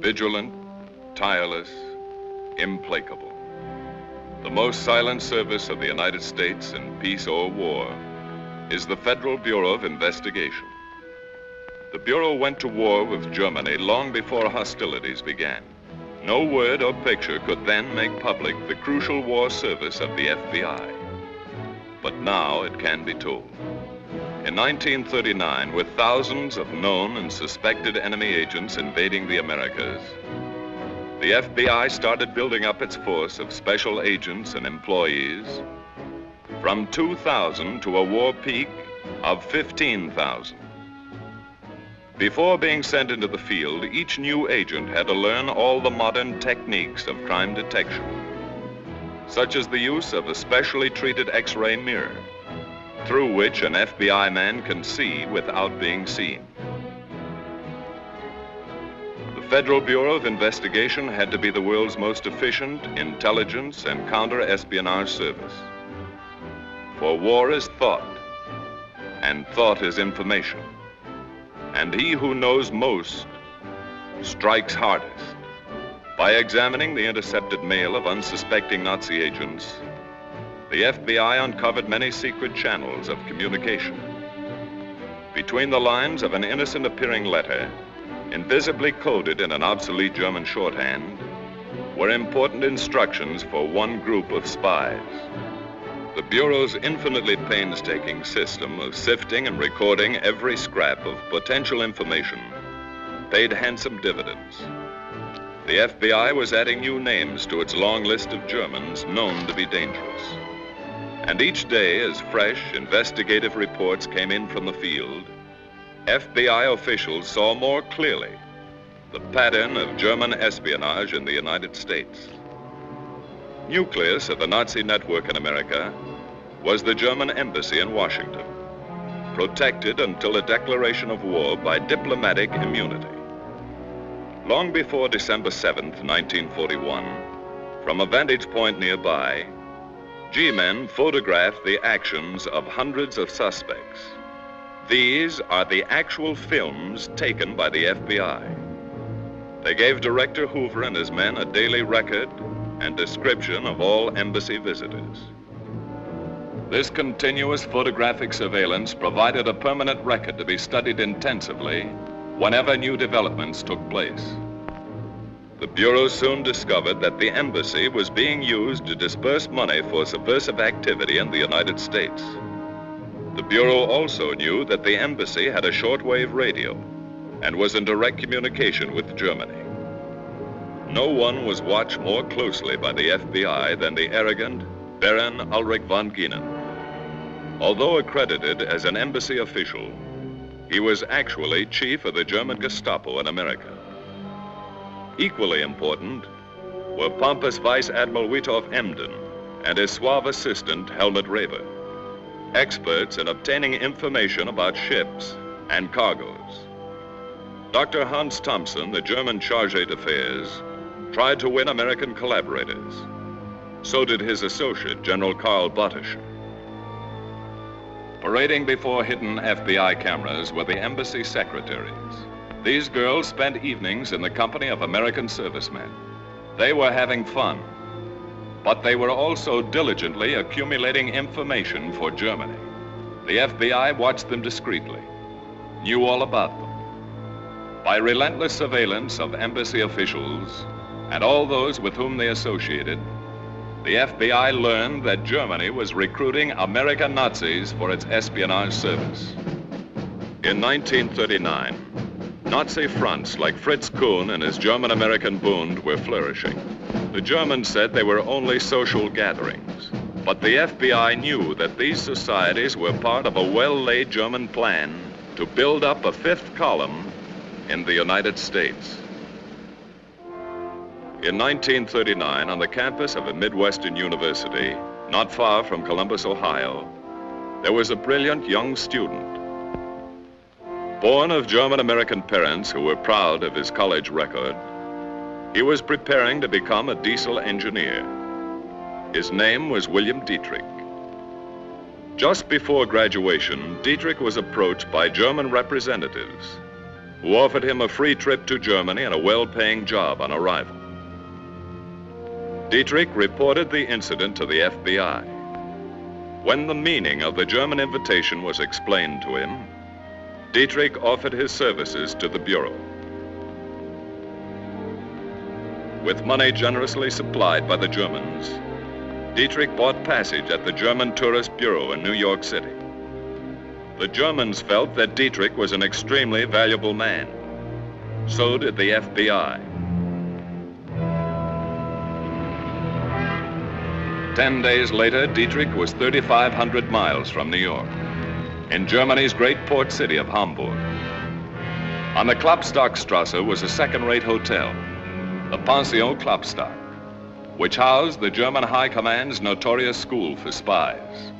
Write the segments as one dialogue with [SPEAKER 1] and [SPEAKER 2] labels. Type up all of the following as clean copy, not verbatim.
[SPEAKER 1] Vigilant, tireless, implacable. The most silent service of the United States in peace or war is the Federal Bureau of Investigation. The Bureau went to war with Germany long before hostilities began. No word or picture could then make public the crucial war service of the FBI. But now it can be told. In 1939, with thousands of known and suspected enemy agents invading the Americas, the FBI started building up its force of special agents and employees from 2,000 to a war peak of 15,000. Before being sent into the field, each new agent had to learn all the modern techniques of crime detection, such as the use of a specially treated X-ray mirror, through which an FBI man can see without being seen. The Federal Bureau of Investigation had to be the world's most efficient intelligence and counter-espionage service. For war is thought, and thought is information. And he who knows most strikes hardest. By examining the intercepted mail of unsuspecting Nazi agents, the FBI uncovered many secret channels of communication. Between the lines of an innocent-appearing letter, invisibly coded in an obsolete German shorthand, were important instructions for one group of spies. The Bureau's infinitely painstaking system of sifting and recording every scrap of potential information paid handsome dividends. The FBI was adding new names to its long list of Germans known to be dangerous. And each day, as fresh investigative reports came in from the field, FBI officials saw more clearly the pattern of German espionage in the United States. Nucleus of the Nazi network in America was the German embassy in Washington, protected until a declaration of war by diplomatic immunity. Long before December 7th, 1941, from a vantage point nearby, G-men photographed the actions of hundreds of suspects. These are the actual films taken by the FBI. They gave Director Hoover and his men a daily record and description of all embassy visitors. This continuous photographic surveillance provided a permanent record to be studied intensively whenever new developments took place. The Bureau soon discovered that the embassy was being used to disperse money for subversive activity in the United States. The Bureau also knew that the embassy had a shortwave radio and was in direct communication with Germany. No one was watched more closely by the FBI than the arrogant Baron Ulrich von Gienen. Although accredited as an embassy official, he was actually chief of the German Gestapo in America. Equally important were pompous Vice Admiral Witoff Emden and his suave assistant Helmut Reber, experts in obtaining information about ships and cargoes. Dr. Hans Thompson, the German chargé d'affaires, tried to win American collaborators. So did his associate, General Karl Bottischer. Parading before hidden FBI cameras were the embassy secretaries. These girls spent evenings in the company of American servicemen. They were having fun, but they were also diligently accumulating information for Germany. The FBI watched them discreetly, knew all about them. By relentless surveillance of embassy officials and all those with whom they associated, the FBI learned that Germany was recruiting American Nazis for its espionage service. In 1939, Nazi fronts like Fritz Kuhn and his German-American Bund were flourishing. The Germans said they were only social gatherings, but the FBI knew that these societies were part of a well-laid German plan to build up a fifth column in the United States. In 1939, on the campus of a Midwestern university, not far from Columbus, Ohio, there was a brilliant young student. Born of German-American parents who were proud of his college record, he was preparing to become a diesel engineer. His name was William Dietrich. Just before graduation, Dietrich was approached by German representatives who offered him a free trip to Germany and a well-paying job on arrival. Dietrich reported the incident to the FBI. When the meaning of the German invitation was explained to him, Dietrich offered his services to the Bureau. With money generously supplied by the Germans, Dietrich bought passage at the German Tourist Bureau in New York City. The Germans felt that Dietrich was an extremely valuable man. So did the FBI. 10 days later, Dietrich was 3,500 miles from New York, in Germany's great port city of Hamburg. On the Klopstockstrasse was a second-rate hotel, the Pension Klopstock, which housed the German High Command's notorious school for spies.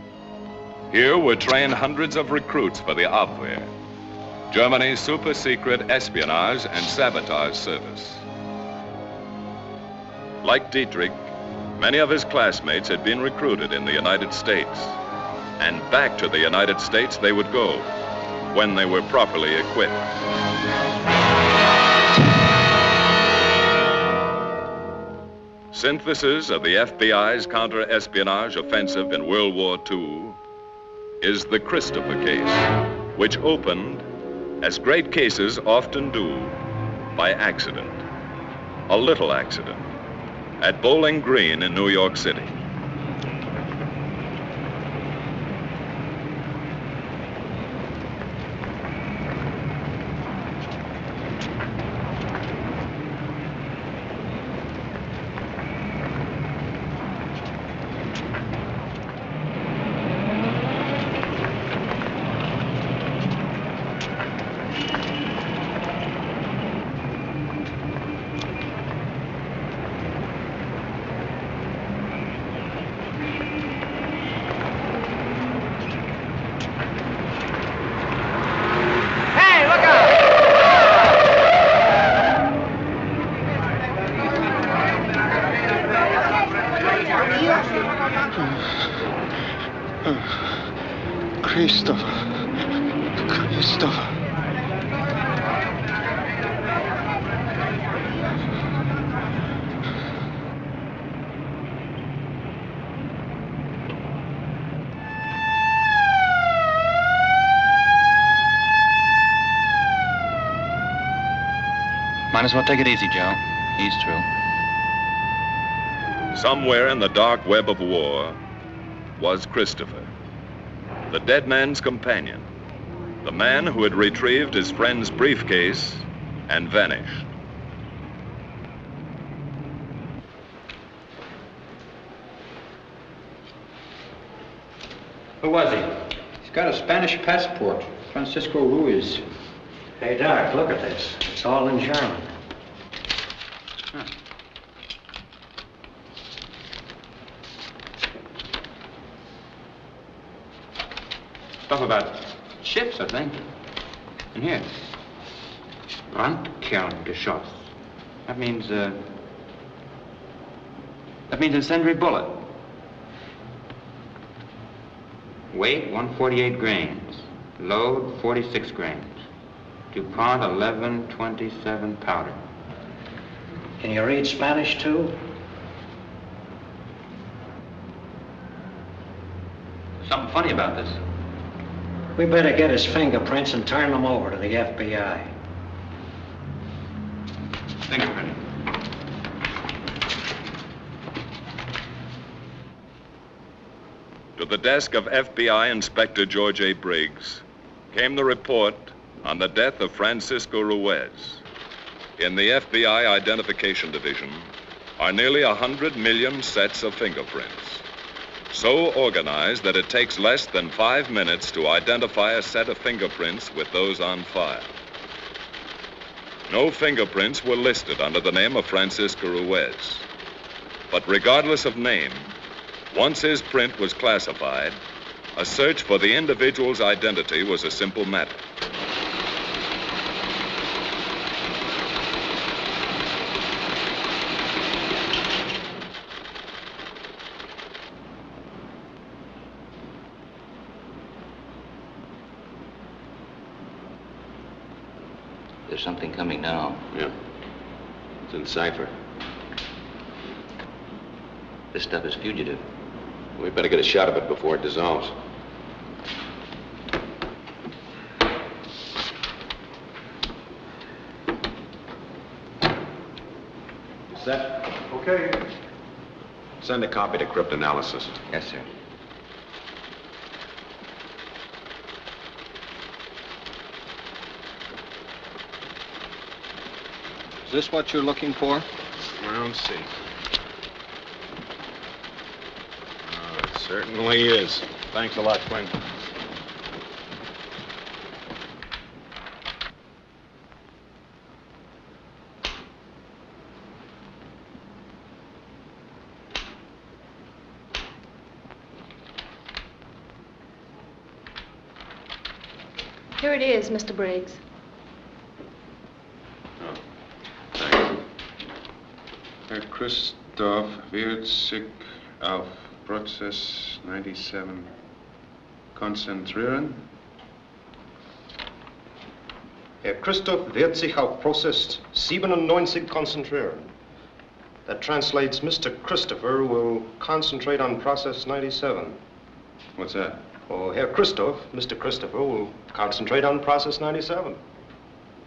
[SPEAKER 1] Here were trained hundreds of recruits for the Abwehr, Germany's super-secret espionage and sabotage service. Like Dietrich, many of his classmates had been recruited in the United States, and back to the United States they would go when they were properly equipped. Synthesis of the FBI's counter-espionage offensive in World War II is the Christopher case, which opened, as great cases often do, by accident, a little accident, at Bowling Green in New York City.
[SPEAKER 2] Might as well take it easy, Joe. He's through.
[SPEAKER 1] Somewhere in the dark web of war was Christopher, the dead man's companion, the man who had retrieved his friend's briefcase and vanished.
[SPEAKER 3] Who was he? He's got a Spanish passport, Francisco Ruiz.
[SPEAKER 4] Hey, Doc, look at this. It's all in German.
[SPEAKER 3] Huh. Stuff about ships, I think. And here. Brandkerngeschoss. That means incendiary bullet. Weight, 148 grains. Load, 46 grains. DuPont 1127 powder.
[SPEAKER 4] Can you read Spanish, too?
[SPEAKER 3] Something funny about this.
[SPEAKER 4] We better get his fingerprints and turn them over to the FBI.
[SPEAKER 3] Fingerprint.
[SPEAKER 1] To the desk of FBI Inspector George A. Briggs came the report on the death of Francisco Ruiz. In the FBI Identification Division are nearly 100 million sets of fingerprints, so organized that it takes less than 5 minutes to identify a set of fingerprints with those on file. No fingerprints were listed under the name of Francisco Ruiz, but regardless of name, once his print was classified, a search for the individual's identity was a simple matter.
[SPEAKER 2] there's something coming now.
[SPEAKER 3] Yeah. It's in cipher.
[SPEAKER 2] This stuff is fugitive.
[SPEAKER 3] We better get a shot of it before it dissolves. Set?
[SPEAKER 5] Okay.
[SPEAKER 3] Send a copy to cryptanalysis.
[SPEAKER 2] Yes, sir.
[SPEAKER 5] Is this what you're looking for?
[SPEAKER 3] Well, let's see. Oh, it certainly is. Thanks a lot, Quinn.
[SPEAKER 6] Here it is, Mr. Briggs.
[SPEAKER 3] Oh, thanks. Herr Christoph wird sich auf Prozess 97 konzentrieren.
[SPEAKER 5] Herr Christoph wird sich auf Prozess 97 konzentrieren. That translates Mr. Christopher will concentrate on process 97.
[SPEAKER 3] What's that?
[SPEAKER 5] Oh, Herr Christoph, Mr. Christopher will concentrate on process 97.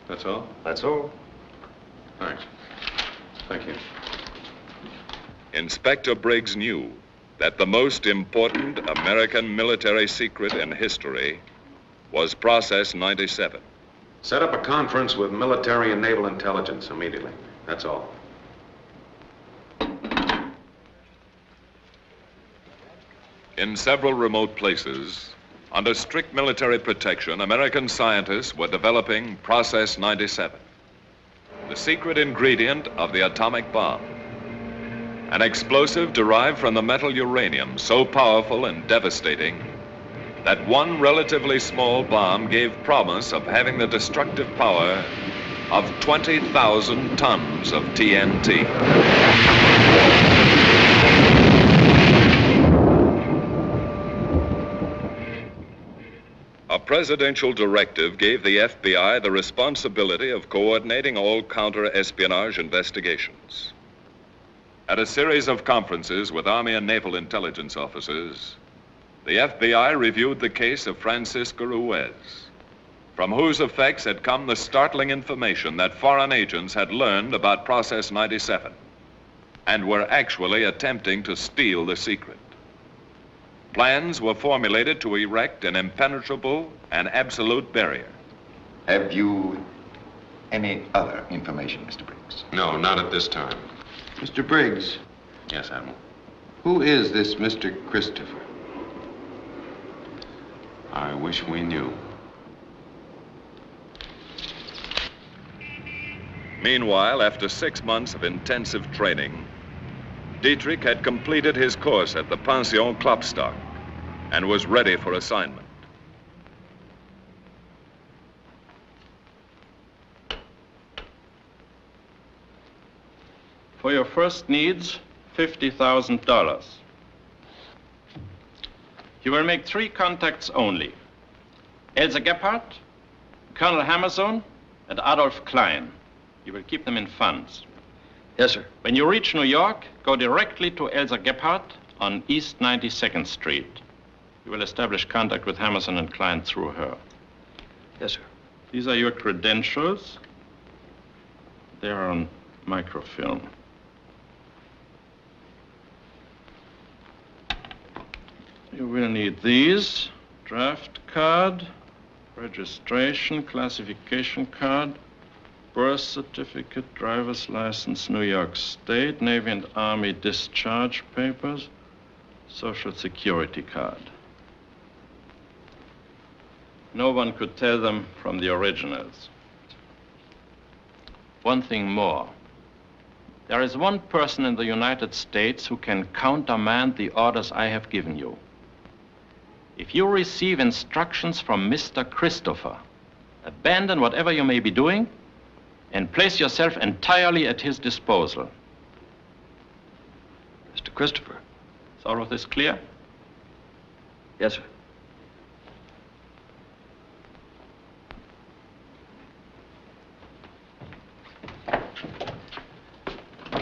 [SPEAKER 3] That's all?
[SPEAKER 5] That's all.
[SPEAKER 3] Thanks. Thank you.
[SPEAKER 1] Inspector Briggs knew that the most important American military secret in history was Process 97.
[SPEAKER 3] Set up a conference with military and naval intelligence immediately. That's all.
[SPEAKER 1] In several remote places, under strict military protection, American scientists were developing Process 97, the secret ingredient of the atomic bomb. An explosive derived from the metal uranium, so powerful and devastating that one relatively small bomb gave promise of having the destructive power of 20,000 tons of TNT. A presidential directive gave the FBI the responsibility of coordinating all counter-espionage investigations. At a series of conferences with Army and Naval intelligence officers, the FBI reviewed the case of Francisco Ruiz, from whose effects had come the startling information that foreign agents had learned about Process 97 and were actually attempting to steal the secret. Plans were formulated to erect an impenetrable and absolute barrier.
[SPEAKER 7] Have you any other information, Mr. Briggs?
[SPEAKER 3] No, not at this time.
[SPEAKER 7] Mr. Briggs,
[SPEAKER 3] Yes, Admiral.
[SPEAKER 7] who is this Mr. Christopher?
[SPEAKER 3] I wish we knew.
[SPEAKER 1] Meanwhile, after 6 months of intensive training, Dietrich had completed his course at the Pension Klopstock and was ready for assignment.
[SPEAKER 8] For your first needs, $50,000. You will make 3 contacts only. Elsa Gebhardt, Colonel Hammersohn, and Adolf Klein. You will keep them in funds.
[SPEAKER 2] Yes, sir.
[SPEAKER 8] When you reach New York, go directly to Elsa Gebhardt on East 92nd Street. You will establish contact with Hammersohn and Klein through her.
[SPEAKER 2] Yes, sir.
[SPEAKER 8] These are your credentials. They are on microfilm. You will need these: draft card, registration, classification card, birth certificate, driver's license, New York State, Navy and Army discharge papers, Social Security card. No one could tell them from the originals. One thing more. There is one person in the United States who can countermand the orders I have given you. If you receive instructions from Mr. Christopher, abandon whatever you may be doing and place yourself entirely at his disposal.
[SPEAKER 2] Mr. Christopher.
[SPEAKER 8] Is all of this clear?
[SPEAKER 2] Yes, sir.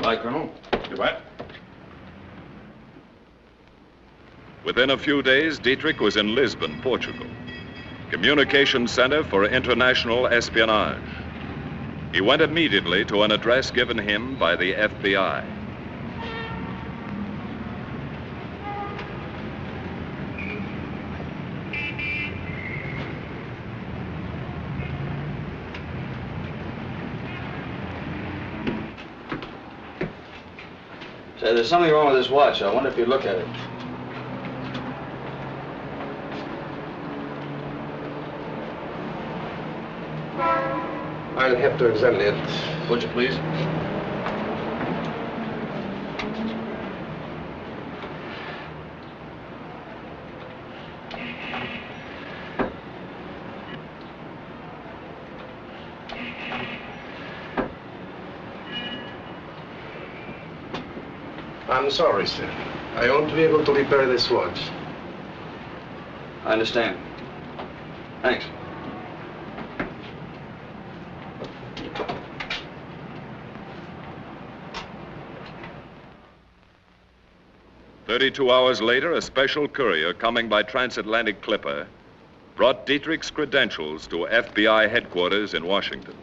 [SPEAKER 3] Goodbye, Colonel.
[SPEAKER 9] Goodbye.
[SPEAKER 1] Within a few days, Dietrich was in Lisbon, Portugal, communication center for international espionage. He went immediately to an address given him by the FBI.
[SPEAKER 2] Say, there's something wrong with this watch. I wonder if you'd look at it.
[SPEAKER 5] I'll have to examine it.
[SPEAKER 2] Would you please?
[SPEAKER 5] I'm sorry, sir. I won't be able to repair this watch.
[SPEAKER 2] I understand. Thanks.
[SPEAKER 1] "32 hours later, a special courier coming by transatlantic clipper brought Dietrich's credentials to FBI headquarters in Washington.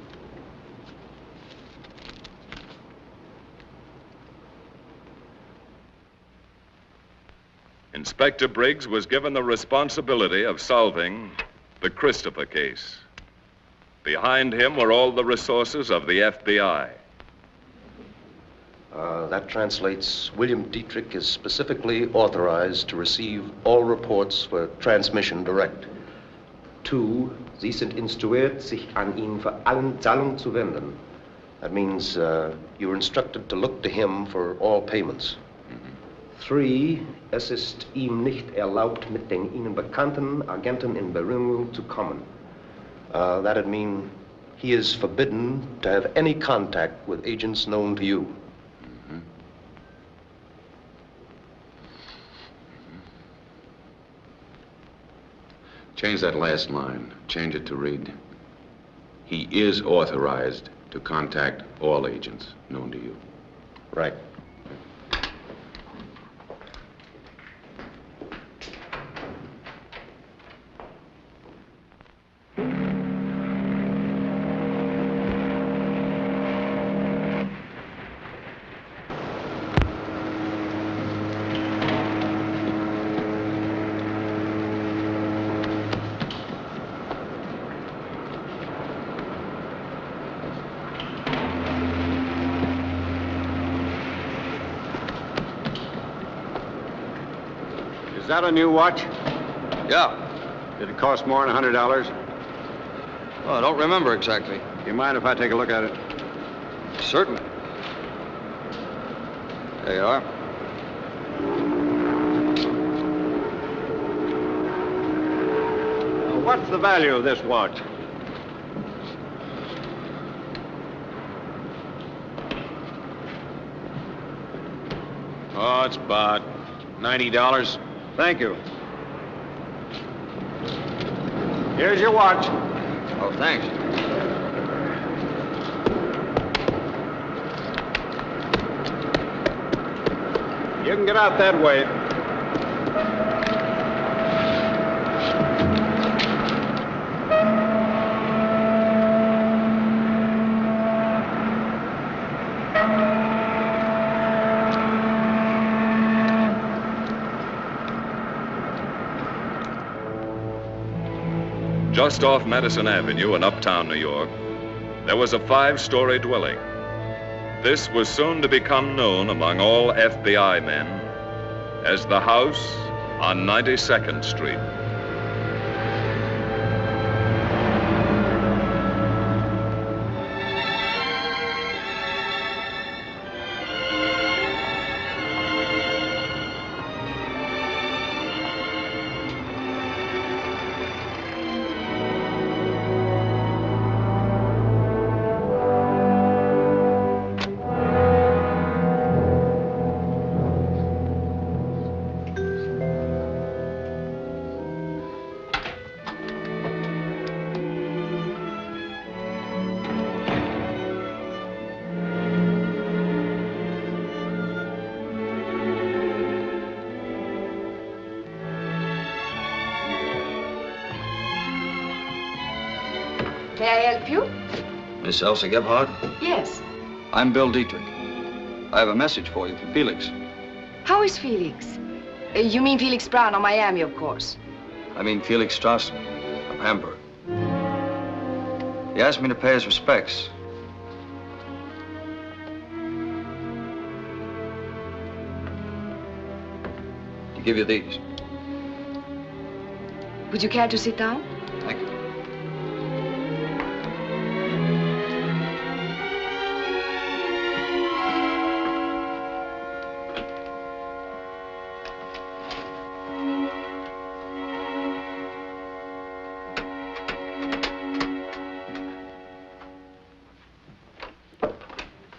[SPEAKER 1] Inspector Briggs was given the responsibility of solving the Christopher case. Behind him were all the resources of the FBI.
[SPEAKER 5] That translates, William Dietrich is specifically authorized to receive all reports for transmission direct. 2, Sie sind instruiert, sich an ihn für allen Zahlungen zu wenden. That means you're instructed to look to him for all payments. 3, es ist ihm nicht erlaubt, mit den Ihnen bekannten Agenten in Berührung zu kommen. That'd mean he is forbidden to have any contact with agents known to you.
[SPEAKER 9] Change that last line. Change it to read, he is authorized to contact all agents known to you.
[SPEAKER 5] Right.
[SPEAKER 10] Is that a new watch?
[SPEAKER 2] Yeah.
[SPEAKER 10] Did it cost more than $100?
[SPEAKER 2] Well, I don't remember exactly.
[SPEAKER 10] Do you mind if I take a look at it?
[SPEAKER 2] Certainly. There you are.
[SPEAKER 10] What's the value of this watch?
[SPEAKER 9] Oh, it's about $90.
[SPEAKER 10] Thank you. Here's your watch.
[SPEAKER 2] Oh, thanks.
[SPEAKER 10] You can get out that way.
[SPEAKER 1] Just off Madison Avenue in uptown New York, there was a 5-story dwelling. This was soon to become known among all FBI men as the house on 92nd Street.
[SPEAKER 11] May I help you?
[SPEAKER 12] Miss Elsa Gebhardt?
[SPEAKER 11] Yes.
[SPEAKER 12] I'm Bill Dietrich. I have a message for you from Felix.
[SPEAKER 11] How is Felix? You mean Felix Brown of Miami, of course.
[SPEAKER 12] I mean Felix Strassen of Hamburg. He asked me to pay his respects. To give you these.
[SPEAKER 11] Would you care to sit down?
[SPEAKER 12] Thank you.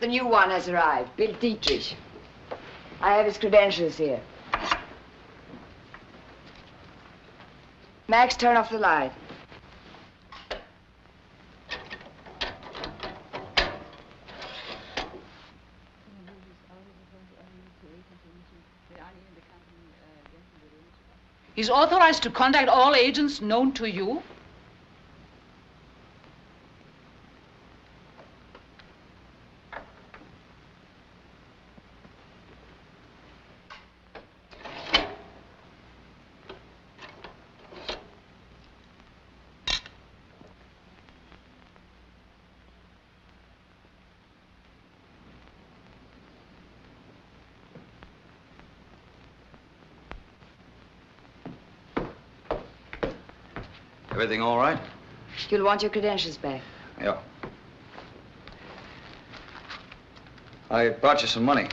[SPEAKER 11] The new one has arrived, Bill Dietrich. I have his credentials here. Max, turn off the light.
[SPEAKER 13] He's authorized to contact all agents known to you?
[SPEAKER 12] Everything all right?
[SPEAKER 11] You'll want your credentials back.
[SPEAKER 12] Yeah. I brought you some money.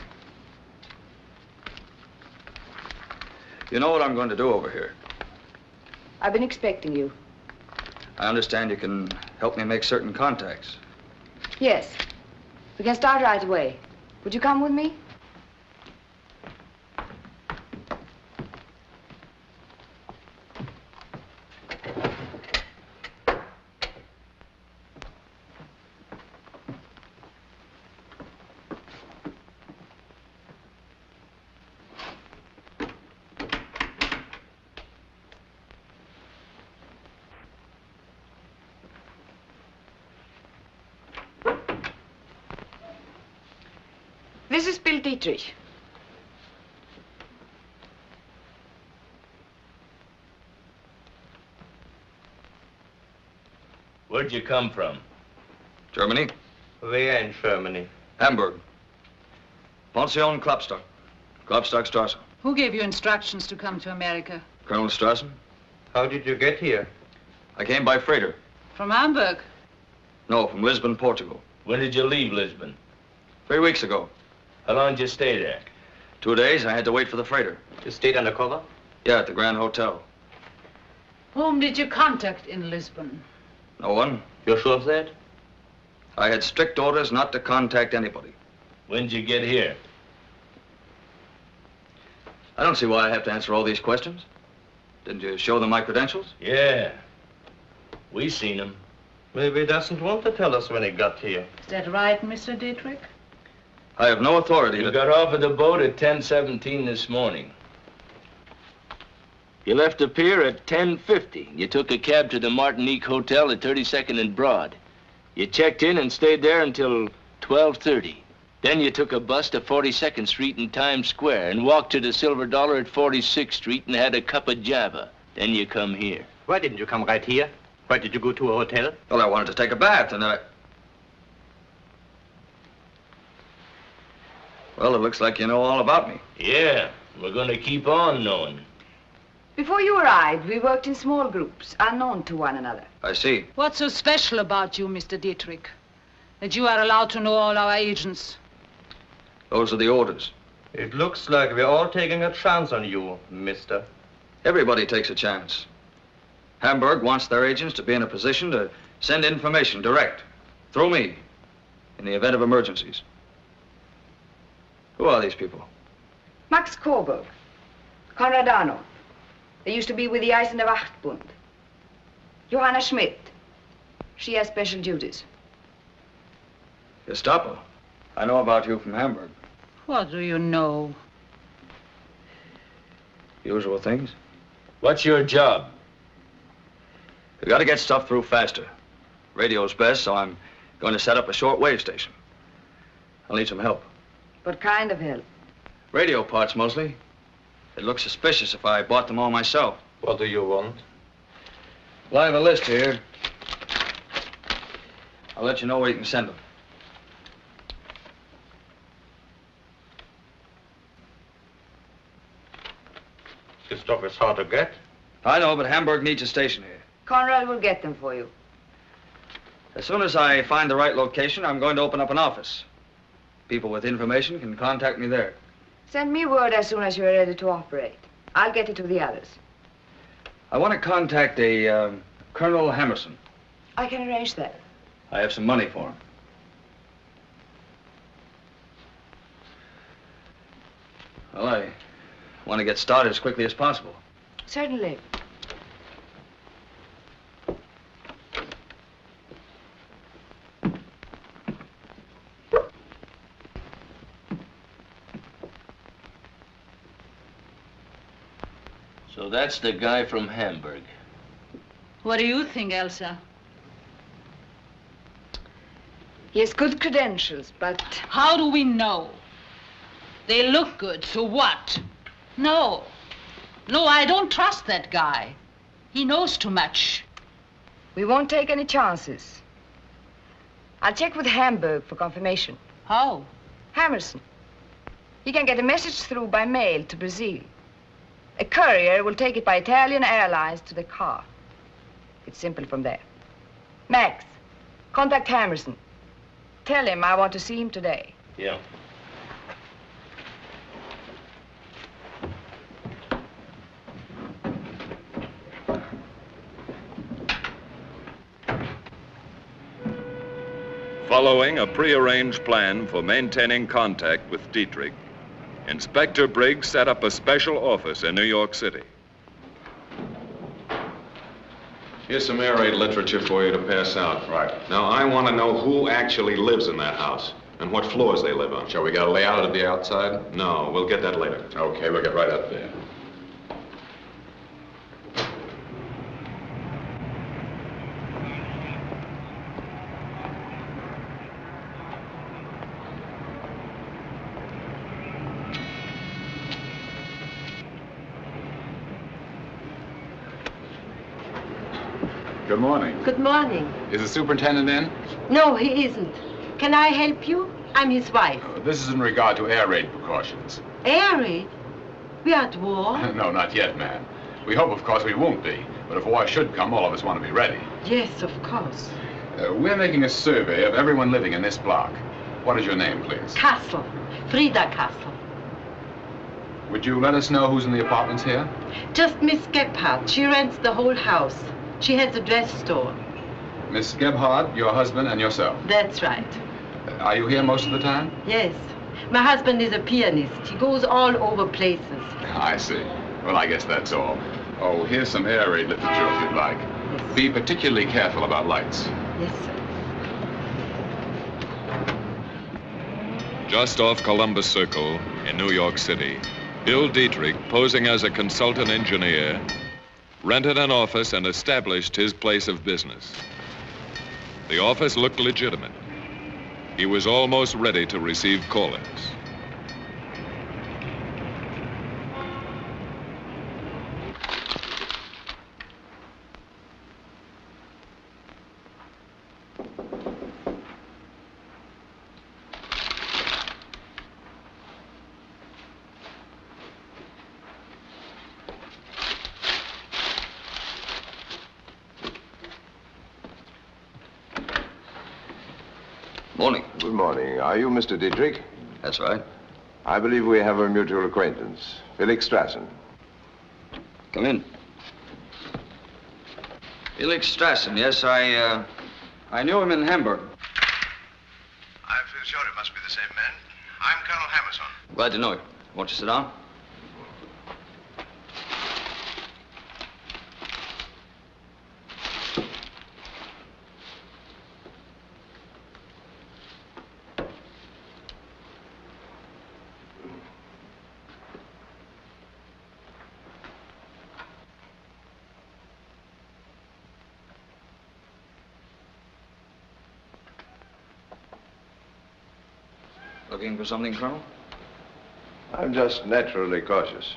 [SPEAKER 12] You know what I'm going to do over here?
[SPEAKER 11] I've been expecting you.
[SPEAKER 12] I understand you can help me make certain contacts.
[SPEAKER 11] Yes. We can start right away. Would you come with me? This is Bill Dietrich.
[SPEAKER 14] Where'd you come from?
[SPEAKER 12] Germany?
[SPEAKER 10] Where in Germany?
[SPEAKER 12] Hamburg. Pension Klopstock. Klopstockstrasse.
[SPEAKER 13] Who gave you instructions to come to America?
[SPEAKER 12] Colonel Strassen.
[SPEAKER 10] How did you get here?
[SPEAKER 12] I came by freighter.
[SPEAKER 13] From Hamburg?
[SPEAKER 12] No, from Lisbon, Portugal.
[SPEAKER 14] When did you leave Lisbon?
[SPEAKER 12] 3 weeks ago.
[SPEAKER 14] How long did you stay there?
[SPEAKER 12] 2 days. I had to wait for the freighter.
[SPEAKER 10] You stayed undercover?
[SPEAKER 12] Yeah, at the Grand Hotel.
[SPEAKER 13] Whom did you contact in Lisbon?
[SPEAKER 12] No one.
[SPEAKER 10] You're sure of that?
[SPEAKER 12] I had strict orders not to contact anybody.
[SPEAKER 14] When did you get here?
[SPEAKER 12] I don't see why I have to answer all these questions. Didn't you show them my credentials?
[SPEAKER 14] Yeah. We seen them.
[SPEAKER 10] Maybe he doesn't want to tell us when he got here.
[SPEAKER 13] Is that right, Mr. Dietrich?
[SPEAKER 12] I have no authority
[SPEAKER 14] You
[SPEAKER 12] to...
[SPEAKER 14] got off of the boat at 10:17 this morning. You left the pier at 10:50. You took a cab to the Martinique Hotel at 32nd and Broad. You checked in and stayed there until 12:30. Then you took a bus to 42nd Street in Times Square and walked to the Silver Dollar at 46th Street and had a cup of Java. Then you come here.
[SPEAKER 10] Why didn't you come right here? Why did you go to a hotel?
[SPEAKER 12] Well, I wanted to take a bath, and Well, it looks like you know all about me.
[SPEAKER 14] Yeah, we're gonna keep on knowing.
[SPEAKER 11] Before you arrived, we worked in small groups, unknown to one another.
[SPEAKER 12] I see.
[SPEAKER 13] What's so special about you, Mr. Dietrich, that you are allowed to know all our agents?
[SPEAKER 12] Those are the orders.
[SPEAKER 10] It looks like we're all taking a chance on you, mister.
[SPEAKER 12] Everybody takes a chance. Hamburg wants their agents to be in a position to send information direct, through me, in the event of emergencies. Who are these people?
[SPEAKER 11] Max Coburg, Konrad Arnold. They used to be with the Eisner Wachtbund. Johanna Schmidt. She has special duties.
[SPEAKER 12] Gestapo. I know about you from Hamburg.
[SPEAKER 13] What do you know?
[SPEAKER 12] Usual things.
[SPEAKER 14] What's your job?
[SPEAKER 12] You gotta get stuff through faster. Radio's best, so I'm going to set up a short-wave station. I'll need some help.
[SPEAKER 11] What kind of help?
[SPEAKER 12] Radio parts, mostly. It looks suspicious if I bought them all myself.
[SPEAKER 10] What do you want?
[SPEAKER 12] Well, I have a list here. I'll let you know where you can send them.
[SPEAKER 10] This stuff is hard to get.
[SPEAKER 12] I know, but Hamburg needs a station here.
[SPEAKER 11] Conrad will get them for you.
[SPEAKER 12] As soon as I find the right location, I'm going to open up an office. People with information can contact me there.
[SPEAKER 11] Send me word as soon as you're ready to operate. I'll get it to the others.
[SPEAKER 12] I want to contact a Colonel Hammersohn.
[SPEAKER 11] I can arrange that.
[SPEAKER 12] I have some money for him. Well, I want to get started as quickly as possible.
[SPEAKER 11] Certainly.
[SPEAKER 14] So that's the guy from Hamburg.
[SPEAKER 13] What do you think, Elsa?
[SPEAKER 11] He has good credentials, but...
[SPEAKER 13] How do we know? They look good, so what? No. No, I don't trust that guy. He knows too much.
[SPEAKER 11] We won't take any chances. I'll check with Hamburg for confirmation.
[SPEAKER 13] How?
[SPEAKER 11] Hammersohn. He can get a message through by mail to Brazil. A courier will take it by Italian Airlines to the car. It's simple from there. Max, contact Hammersohn. Tell him I want to see him today.
[SPEAKER 10] Yeah.
[SPEAKER 1] Following a prearranged plan for maintaining contact with Dietrich, Inspector Briggs set up a special office in New York City.
[SPEAKER 9] Here's some air raid literature for you to pass out.
[SPEAKER 7] Right.
[SPEAKER 9] Now, I want to know who actually lives in that house and what floors they live on.
[SPEAKER 7] Shall we get a layout of the outside?
[SPEAKER 9] No, we'll get that later.
[SPEAKER 7] Okay, we'll get right up there.
[SPEAKER 9] Good morning.
[SPEAKER 15] Good morning.
[SPEAKER 9] Is the superintendent in?
[SPEAKER 15] No, he isn't. Can I help you? I'm his wife.
[SPEAKER 9] This is in regard to air raid precautions.
[SPEAKER 15] Air raid? We are at war?
[SPEAKER 9] No, not yet, ma'am. We hope, of course, we won't be. But if war should come, all of us want to be ready.
[SPEAKER 15] Yes, of course.
[SPEAKER 9] We're making a survey of everyone living in this block. What is your name, please?
[SPEAKER 15] Castle. Frida Castle.
[SPEAKER 9] Would you let us know who's in the apartments here?
[SPEAKER 15] Just Miss Gebhardt. She rents the whole house. She has a dress store.
[SPEAKER 9] Miss Gebhardt, your husband, and yourself.
[SPEAKER 15] That's right.
[SPEAKER 9] Are you here most of the time?
[SPEAKER 15] Yes. My husband is a pianist. He goes all over places.
[SPEAKER 9] I see. Well, I guess that's all. Oh, here's some air raid literature if you'd like.
[SPEAKER 15] Yes.
[SPEAKER 9] Be particularly careful about lights.
[SPEAKER 15] Yes, sir.
[SPEAKER 1] Just off Columbus Circle in New York City, Bill Dietrich, posing as a consultant engineer, rented an office and established his place of business. The office looked legitimate. He was almost ready to receive callers.
[SPEAKER 12] Morning.
[SPEAKER 16] Good morning. Are you Mr. Dietrich?
[SPEAKER 12] That's right.
[SPEAKER 16] I believe we have a mutual acquaintance, Felix Strassen.
[SPEAKER 12] Come in. Felix Strassen, yes, I knew him in Hamburg.
[SPEAKER 7] I feel sure it must be the same man. I'm Colonel Hammersohn.
[SPEAKER 12] Glad to know you. Won't you sit down? Looking for something, Colonel?
[SPEAKER 16] I'm just naturally cautious.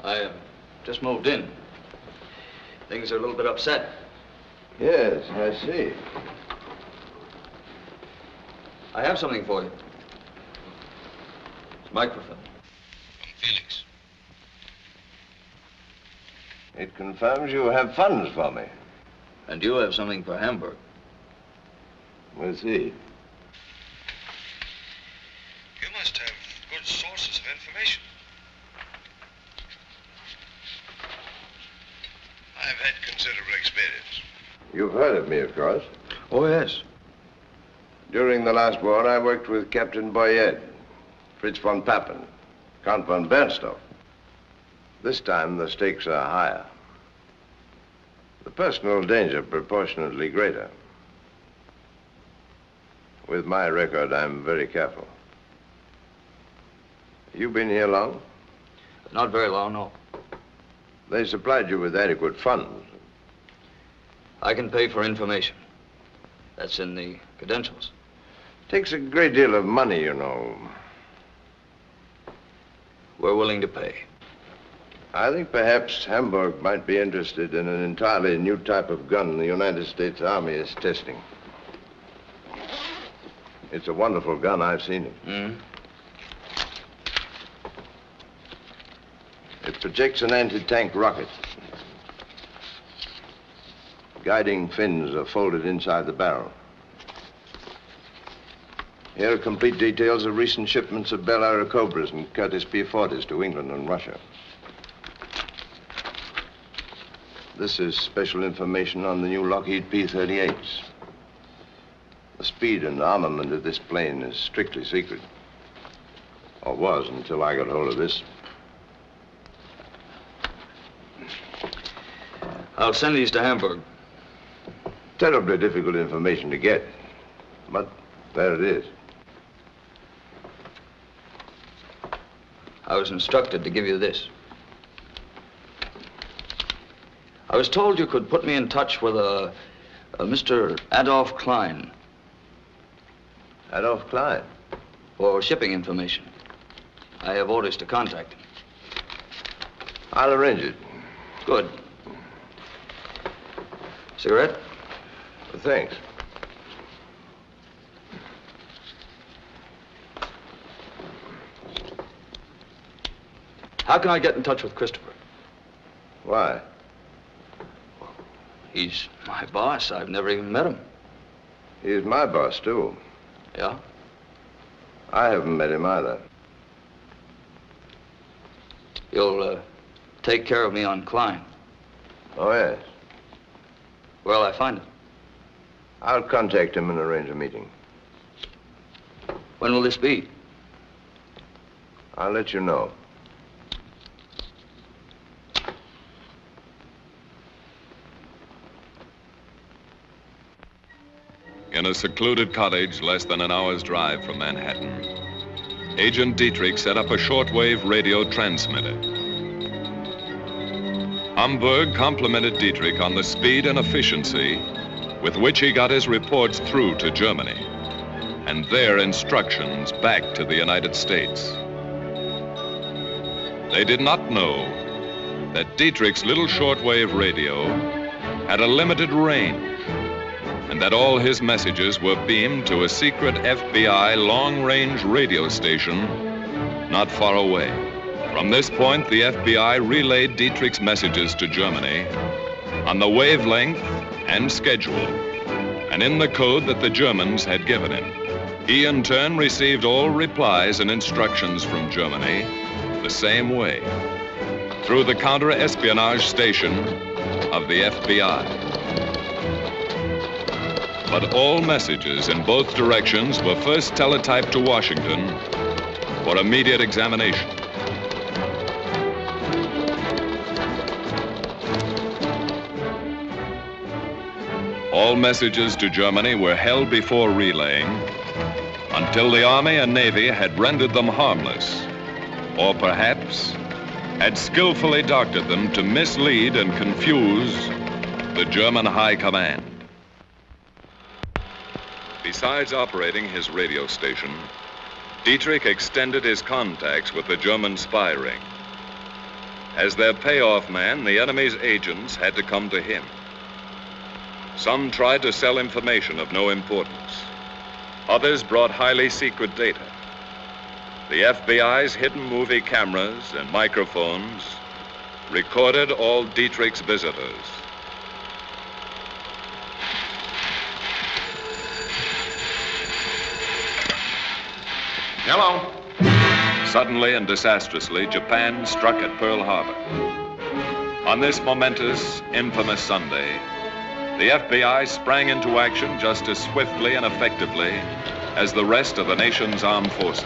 [SPEAKER 12] I just moved in. Things are a little bit upset.
[SPEAKER 16] Yes, I see.
[SPEAKER 12] I have something for you. It's microfilm.
[SPEAKER 16] From Felix. It confirms you have funds for me.
[SPEAKER 12] And you have something for Hamburg.
[SPEAKER 16] We'll see.
[SPEAKER 17] You must have good sources of information. I've had considerable experience.
[SPEAKER 16] You've heard of me, of course.
[SPEAKER 12] Oh, yes.
[SPEAKER 16] During the last war, I worked with Captain Boyet, Fritz von Papen, Count von Bernstorff. This time, the stakes are higher. The personal danger proportionately greater. With my record, I'm very careful. You been here long?
[SPEAKER 12] Not very long, no.
[SPEAKER 16] They supplied you with adequate funds.
[SPEAKER 12] I can pay for information. That's in the credentials.
[SPEAKER 16] Takes a great deal of money, you know.
[SPEAKER 12] We're willing to pay.
[SPEAKER 16] I think perhaps Hamburg might be interested in an entirely new type of gun the United States Army is testing. It's a wonderful gun. I've seen it.
[SPEAKER 12] Mm-hmm.
[SPEAKER 16] It projects an anti-tank rocket. Guiding fins are folded inside the barrel. Here are complete details of recent shipments of Bell Airacobras and Curtiss P-40s to England and Russia. This is special information on the new Lockheed P-38s. The speed and armament of this plane is strictly secret. Or was until I got hold of this.
[SPEAKER 12] I'll send these to Hamburg.
[SPEAKER 16] Terribly difficult information to get, but there it is.
[SPEAKER 12] I was instructed to give you this. I was told you could put me in touch with a Mr. Adolf Klein.
[SPEAKER 16] Adolf Klein?
[SPEAKER 12] For shipping information. I have orders to contact him.
[SPEAKER 16] I'll arrange it.
[SPEAKER 12] Good. Cigarette?
[SPEAKER 16] Thanks.
[SPEAKER 12] How can I get in touch with Christopher?
[SPEAKER 16] Why?
[SPEAKER 12] He's my boss. I've never even met him.
[SPEAKER 16] He's my boss, too.
[SPEAKER 12] Yeah?
[SPEAKER 16] I haven't met him either.
[SPEAKER 12] You'll take care of me on Klein?
[SPEAKER 16] Oh, yes.
[SPEAKER 12] Where'll I find him?
[SPEAKER 16] I'll contact him and arrange a meeting.
[SPEAKER 12] When will this be?
[SPEAKER 16] I'll let you know.
[SPEAKER 1] In a secluded cottage less than an hour's drive from Manhattan, Agent Dietrich set up a shortwave radio transmitter. Hamburg complimented Dietrich on the speed and efficiency with which he got his reports through to Germany and their instructions back to the United States. They did not know that Dietrich's little shortwave radio had a limited range and that all his messages were beamed to a secret FBI long-range radio station not far away. From this point, the FBI relayed Dietrich's messages to Germany on the wavelength and schedule, and in the code that the Germans had given him. He, in turn, received all replies and instructions from Germany the same way. Through the counter-espionage station, of the FBI. But all messages in both directions were first teletyped to Washington for immediate examination. All messages to Germany were held before relaying until the Army and Navy had rendered them harmless, or perhaps had skillfully doctored them to mislead and confuse the German High Command. Besides operating his radio station, Dietrich extended his contacts with the German spy ring. As their payoff man, the enemy's agents had to come to him. Some tried to sell information of no importance. Others brought highly secret data. The FBI's hidden movie cameras and microphones recorded all Dietrich's visitors.
[SPEAKER 9] Hello.
[SPEAKER 1] Suddenly and disastrously, Japan struck at Pearl Harbor. On this momentous, infamous Sunday, the FBI sprang into action just as swiftly and effectively as the rest of the nation's armed forces.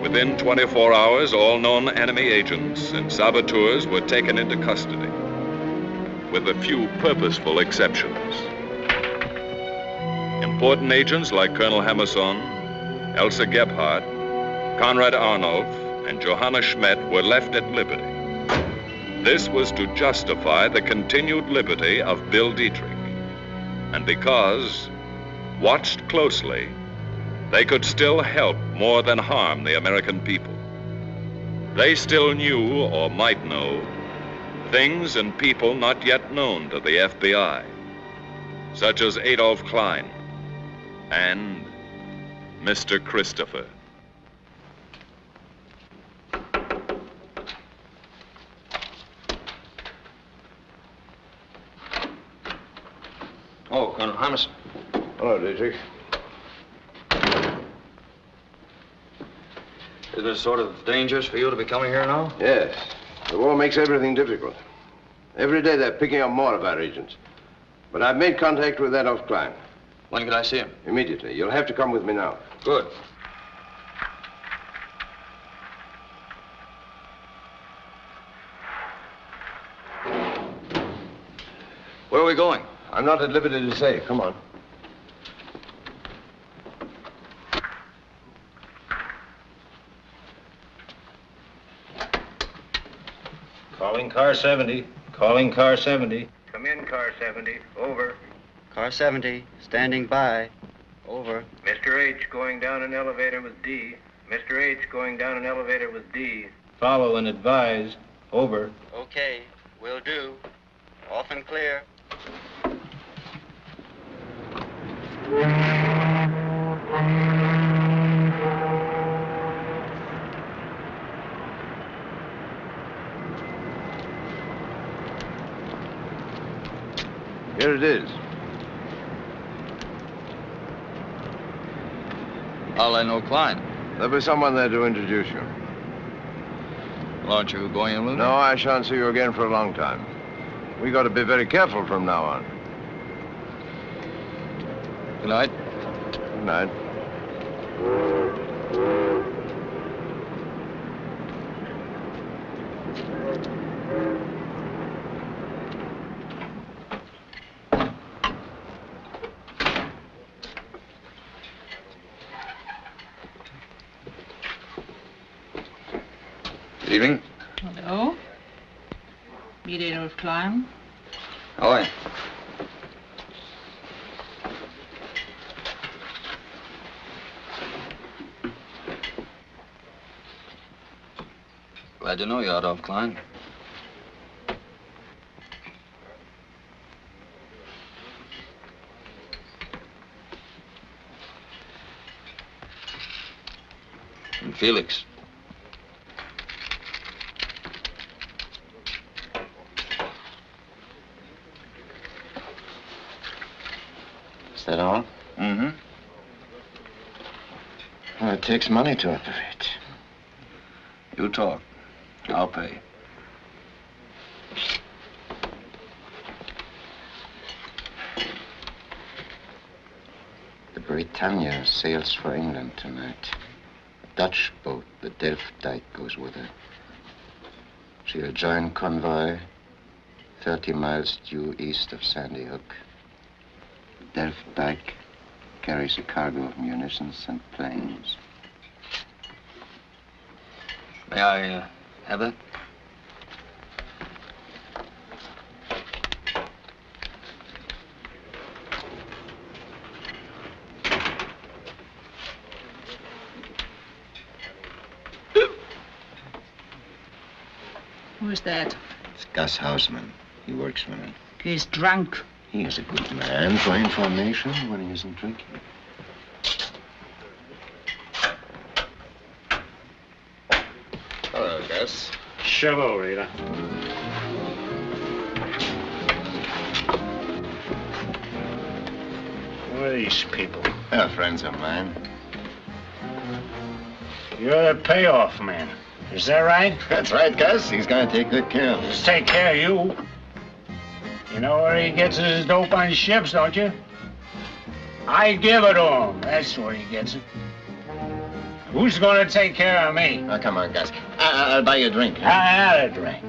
[SPEAKER 1] Within 24 hours, all known enemy agents and saboteurs were taken into custody, with a few purposeful exceptions. Important agents like Colonel Hammersohn, Elsa Gebhardt, Konrad Arnulf, and Johanna Schmidt were left at liberty. This was to justify the continued liberty of Bill Dietrich, and because, watched closely, they could still help more than harm the American people. They still knew, or might know, things and people not yet known to the FBI, such as Adolf Klein and Mr. Christopher.
[SPEAKER 12] Oh, Colonel Hammersohn.
[SPEAKER 16] Hello, Dietrich.
[SPEAKER 12] Isn't it sort of dangerous for you to be coming here now?
[SPEAKER 16] Yes. The war makes everything difficult. Every day they're picking up more of our agents. But I've made contact with Adolf Klein.
[SPEAKER 12] When can I see him?
[SPEAKER 16] Immediately. You'll have to come with me now.
[SPEAKER 12] Good. Where are we going?
[SPEAKER 16] I'm not at liberty to say. Come on.
[SPEAKER 4] Calling car 70. Calling car 70.
[SPEAKER 10] Come in, car 70. Over.
[SPEAKER 18] Car 70, standing by. Over.
[SPEAKER 10] Mr. H going down an elevator with D. Mr. H going down an elevator with D.
[SPEAKER 4] Follow and advise. Over.
[SPEAKER 18] Okay, will do. Off and clear.
[SPEAKER 16] Here it is.
[SPEAKER 12] How'll I know Klein?
[SPEAKER 16] There'll be someone there to introduce you.
[SPEAKER 12] Well, aren't you going in with me?
[SPEAKER 16] No, I shan't see you again for a long time. We got to be very careful from now on.
[SPEAKER 12] Good night.
[SPEAKER 16] Good night.
[SPEAKER 12] Evening.
[SPEAKER 13] Hello. Meet Adolf Klein.
[SPEAKER 12] How are you? Glad to know you, Adolf Klein. And Felix.
[SPEAKER 9] Is that all?
[SPEAKER 12] Mm-hmm.
[SPEAKER 9] Well, it takes money to operate.
[SPEAKER 12] You talk. I'll pay.
[SPEAKER 9] The Britannia sails for England tonight. A Dutch boat, the Delft goes with her. She'll join convoy 30 miles due east of Sandy Hook. Delft carries a cargo of munitions and planes.
[SPEAKER 12] May I have that?
[SPEAKER 13] Who is that?
[SPEAKER 9] It's Gus Hausman. He works for me.
[SPEAKER 13] He's drunk.
[SPEAKER 9] He is a good man for information when he isn't drinking. Hello, Gus.
[SPEAKER 4] Hello, Rita. Who are these people?
[SPEAKER 9] They're friends of mine.
[SPEAKER 4] You're the payoff man. Is that right?
[SPEAKER 9] That's right, Gus. He's gonna take good care of us.
[SPEAKER 4] Let's take care of you. You know where he gets his dope on ships, don't you? I give it to him. That's where he gets it. Who's gonna take care of me?
[SPEAKER 9] Oh, come on, Gus. I'll buy you a drink.
[SPEAKER 4] I'll have a drink.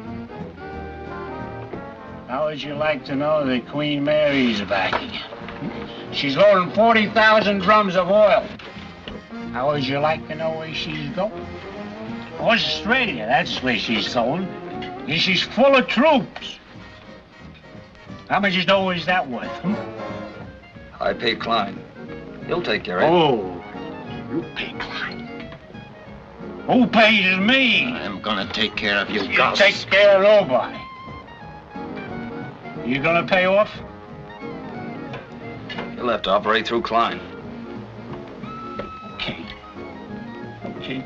[SPEAKER 4] How would you like to know that Queen Mary's back again? She's loading 40,000 drums of oil. How would you like to know where she's going? Australia, that's where she's going. And she's full of troops. How much dough is that worth?
[SPEAKER 12] I pay Klein. He'll take care of it.
[SPEAKER 4] Oh, you pay Klein. Who pays me?
[SPEAKER 9] I'm gonna take care of you,
[SPEAKER 4] You
[SPEAKER 9] Gus.
[SPEAKER 4] take care of nobody. You gonna pay off?
[SPEAKER 12] He'll have to operate through Klein.
[SPEAKER 4] Okay.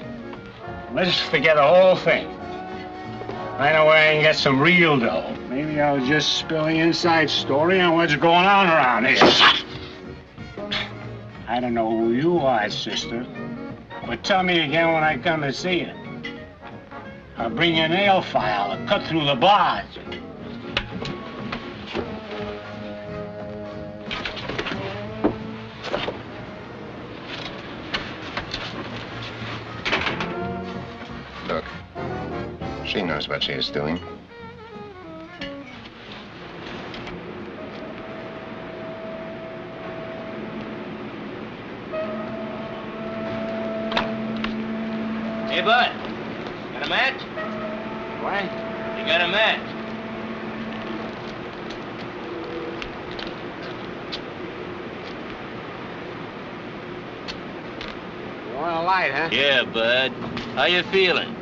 [SPEAKER 4] Let's forget the whole thing. I know where I can get some real dough. Maybe I'll just spill the inside story on what's going on around here. I don't know who you are, sister, but tell me again when I come to see you. I'll bring you a nail file to cut through the bars.
[SPEAKER 9] Look, she knows what she is doing.
[SPEAKER 14] Hey, bud. Got a match?
[SPEAKER 4] What?
[SPEAKER 14] You got a match?
[SPEAKER 4] You want a light, huh?
[SPEAKER 14] Yeah, bud. How you feeling?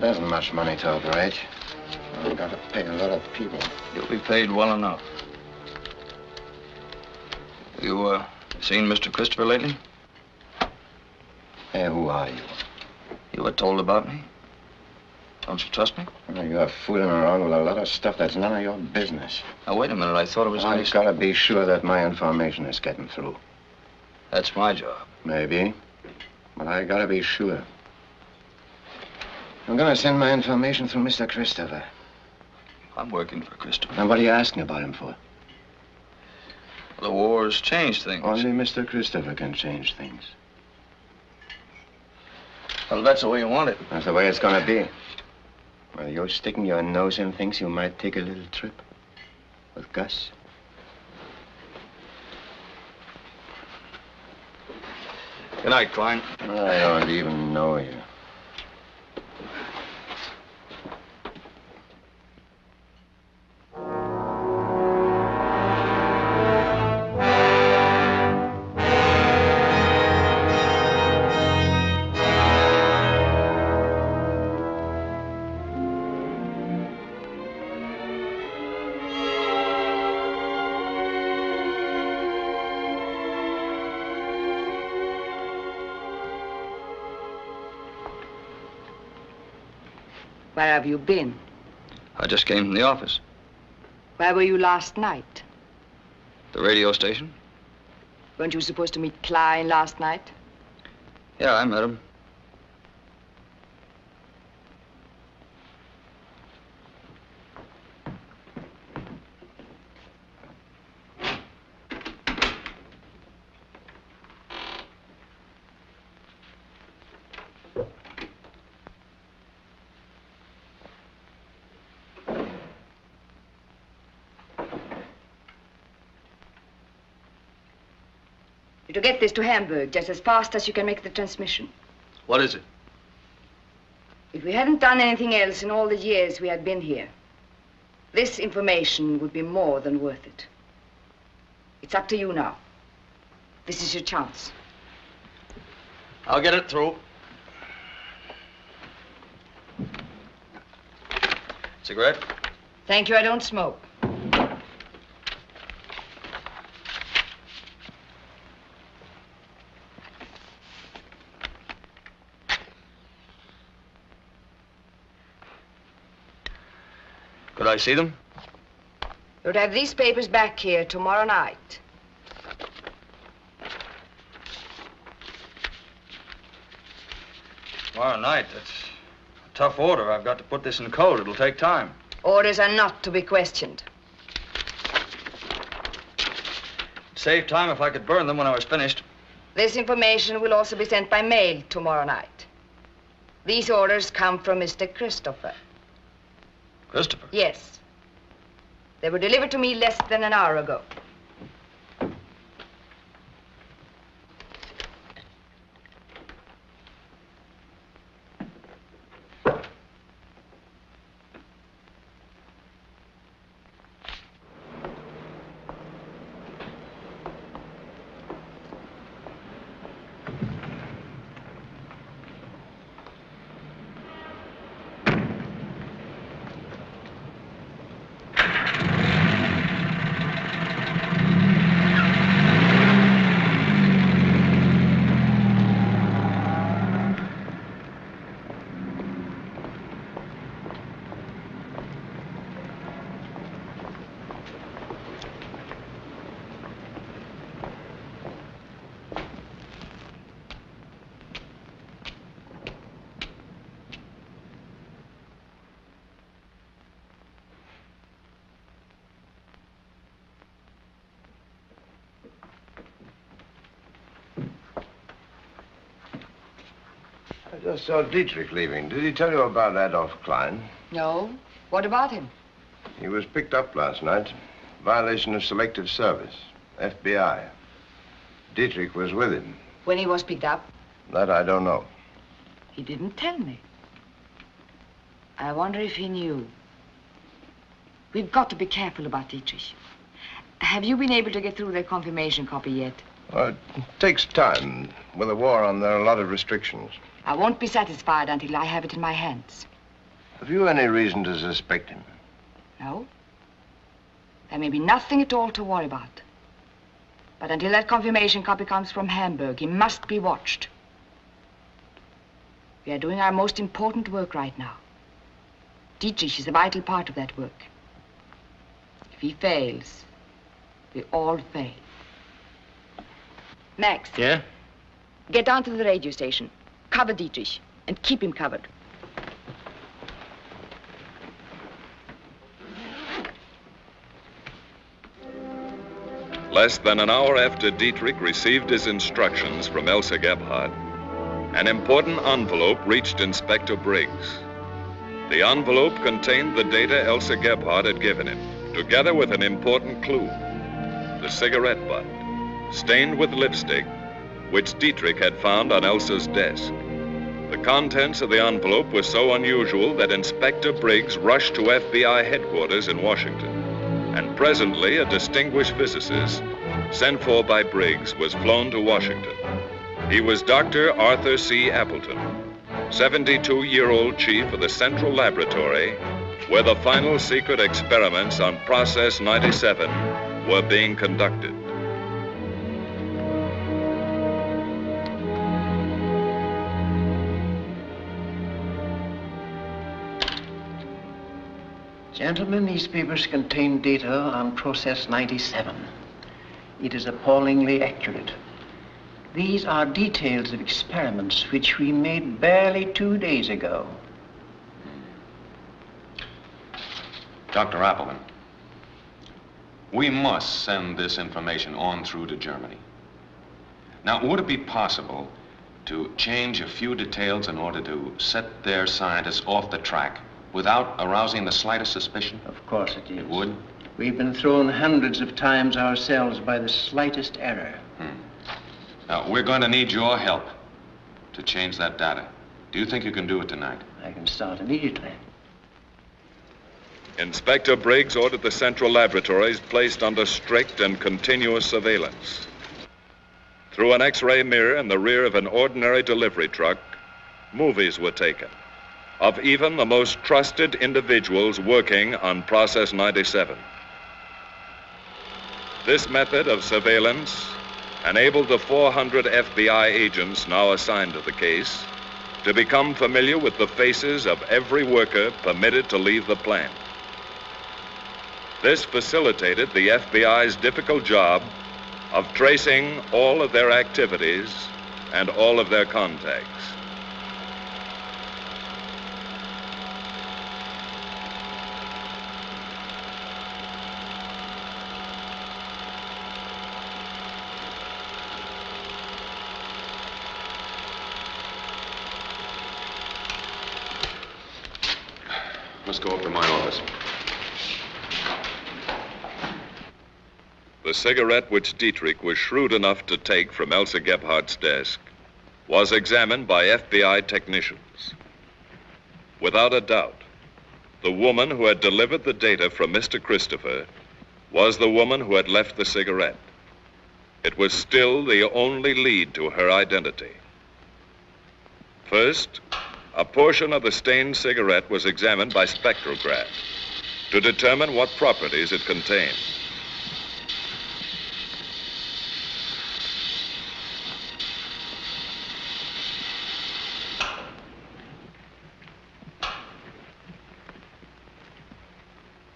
[SPEAKER 9] that isn't much money to operate. I've got to pay a lot of people.
[SPEAKER 12] You'll be paid well enough. You, seen Mr. Christopher lately?
[SPEAKER 9] Hey, who are you?
[SPEAKER 12] You were told about me? Don't you trust me?
[SPEAKER 9] Well, you're fooling around with a lot of stuff that's none of your business.
[SPEAKER 12] Now, wait a minute. I thought it was...
[SPEAKER 9] I've got to be sure that my information is getting through.
[SPEAKER 12] That's my job.
[SPEAKER 9] Maybe. But I got to be sure. I'm going to send my information through Mr. Christopher.
[SPEAKER 12] I'm working for Christopher.
[SPEAKER 9] And what are you asking about him for?
[SPEAKER 12] The war's changed things.
[SPEAKER 9] Only Mr. Christopher can change things.
[SPEAKER 12] Well, that's the way you want it.
[SPEAKER 9] That's the way it's going to be. Well, you're sticking your nose in things, you might take a little trip with Gus.
[SPEAKER 12] Good night, Klein.
[SPEAKER 9] I don't even know you.
[SPEAKER 11] Where have you been?
[SPEAKER 12] I just came from the office.
[SPEAKER 11] Where were you last night?
[SPEAKER 12] The radio station?
[SPEAKER 11] Weren't you supposed to meet Klein last night?
[SPEAKER 12] Yeah, I met him.
[SPEAKER 11] To get this to Hamburg just as fast as you can make the transmission.
[SPEAKER 12] What is it?
[SPEAKER 11] If we hadn't done anything else in all the years we had been here, this information would be more than worth it. It's up to you now. This is your chance.
[SPEAKER 12] I'll get it through. Cigarette?
[SPEAKER 11] Thank you, I don't smoke.
[SPEAKER 12] Could I see them?
[SPEAKER 11] You'll have these papers back here tomorrow night.
[SPEAKER 12] Tomorrow night? That's a tough order. I've got to put this in code. It'll take time.
[SPEAKER 11] Orders are not to be questioned.
[SPEAKER 12] It'd save time if I could burn them when I was finished.
[SPEAKER 11] This information will also be sent by mail tomorrow night. These orders come from Mr. Christopher.
[SPEAKER 12] Christopher?
[SPEAKER 11] Yes. They were delivered to me less than an hour ago.
[SPEAKER 16] I just saw Dietrich leaving. Did he tell you about Adolf Klein?
[SPEAKER 11] No. What about him?
[SPEAKER 16] He was picked up last night. Violation of selective service. FBI. Dietrich was with him.
[SPEAKER 11] When he was picked up?
[SPEAKER 16] That I don't know.
[SPEAKER 11] He didn't tell me. I wonder if he knew. We've got to be careful about Dietrich. Have you been able to get through their confirmation copy yet?
[SPEAKER 16] Well, it takes time. With the war on, there are a lot of restrictions.
[SPEAKER 11] I won't be satisfied until I have it in my hands.
[SPEAKER 16] Have you any reason to suspect him?
[SPEAKER 11] No. There may be nothing at all to worry about. But until that confirmation copy comes from Hamburg, he must be watched. We are doing our most important work right now. Dietrich is a vital part of that work. If he fails, we all fail. Max.
[SPEAKER 14] Yeah?
[SPEAKER 11] Get down to the radio station. Cover Dietrich and keep him covered.
[SPEAKER 1] Less than an hour after Dietrich received his instructions from Elsa Gebhardt, an important envelope reached Inspector Briggs. The envelope contained the data Elsa Gebhardt had given him, together with an important clue, the cigarette butt, stained with lipstick, which Dietrich had found on Elsa's desk. The contents of the envelope were so unusual that Inspector Briggs rushed to FBI headquarters in Washington. And presently, a distinguished physicist, sent for by Briggs, was flown to Washington. He was Dr. Arthur C. Appleton, 72-year-old chief of the Central Laboratory, where the final secret experiments on Process 97 were being conducted.
[SPEAKER 19] Gentlemen, these papers contain data on Process 97. It is appallingly accurate. These are details of experiments which we made barely 2 days ago.
[SPEAKER 20] Dr. Appleton, we must send this information on through to Germany. Now, would it be possible to change a few details in order to set their scientists off the track without arousing the slightest suspicion?
[SPEAKER 19] Of course it is.
[SPEAKER 20] It would?
[SPEAKER 19] We've been thrown hundreds of times ourselves by the slightest error.
[SPEAKER 20] Now, we're going to need your help to change that data. Do you think you can do it tonight?
[SPEAKER 19] I can start immediately.
[SPEAKER 1] Inspector Briggs ordered the Central Laboratories placed under strict and continuous surveillance. Through an X-ray mirror in the rear of an ordinary delivery truck, movies were taken of even the most trusted individuals working on Process 97. This method of surveillance enabled the 400 FBI agents now assigned to the case to become familiar with the faces of every worker permitted to leave the plant. This facilitated the FBI's difficult job of tracing all of their activities and all of their contacts.
[SPEAKER 20] Let's go up to my office.
[SPEAKER 1] The cigarette which Dietrich was shrewd enough to take from Elsa Gebhardt's desk was examined by FBI technicians. Without a doubt, the woman who had delivered the data from Mr. Christopher was the woman who had left the cigarette. It was still the only lead to her identity. First, a portion of the stained cigarette was examined by spectrograph to determine what properties it contained.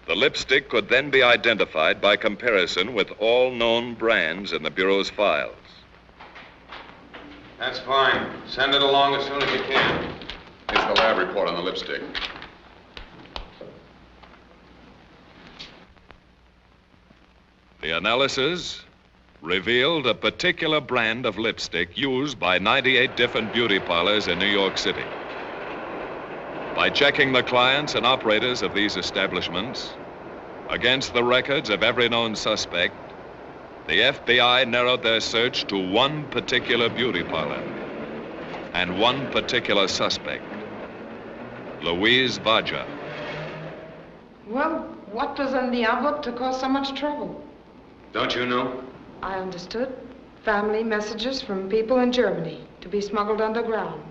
[SPEAKER 1] The lipstick could then be identified by comparison with all known brands in the Bureau's files.
[SPEAKER 20] That's fine. Send it along as soon as you can. Here's the lab report on the lipstick.
[SPEAKER 1] The analysis revealed a particular brand of lipstick used by 98 different beauty parlors in New York City. By checking the clients and operators of these establishments against the records of every known suspect, the FBI narrowed their search to one particular beauty parlor and one particular suspect, Louise Vaja.
[SPEAKER 21] Well, what was in the envelope to cause so much trouble?
[SPEAKER 20] Don't you know?
[SPEAKER 21] I understood. Family messages from people in Germany to be smuggled underground.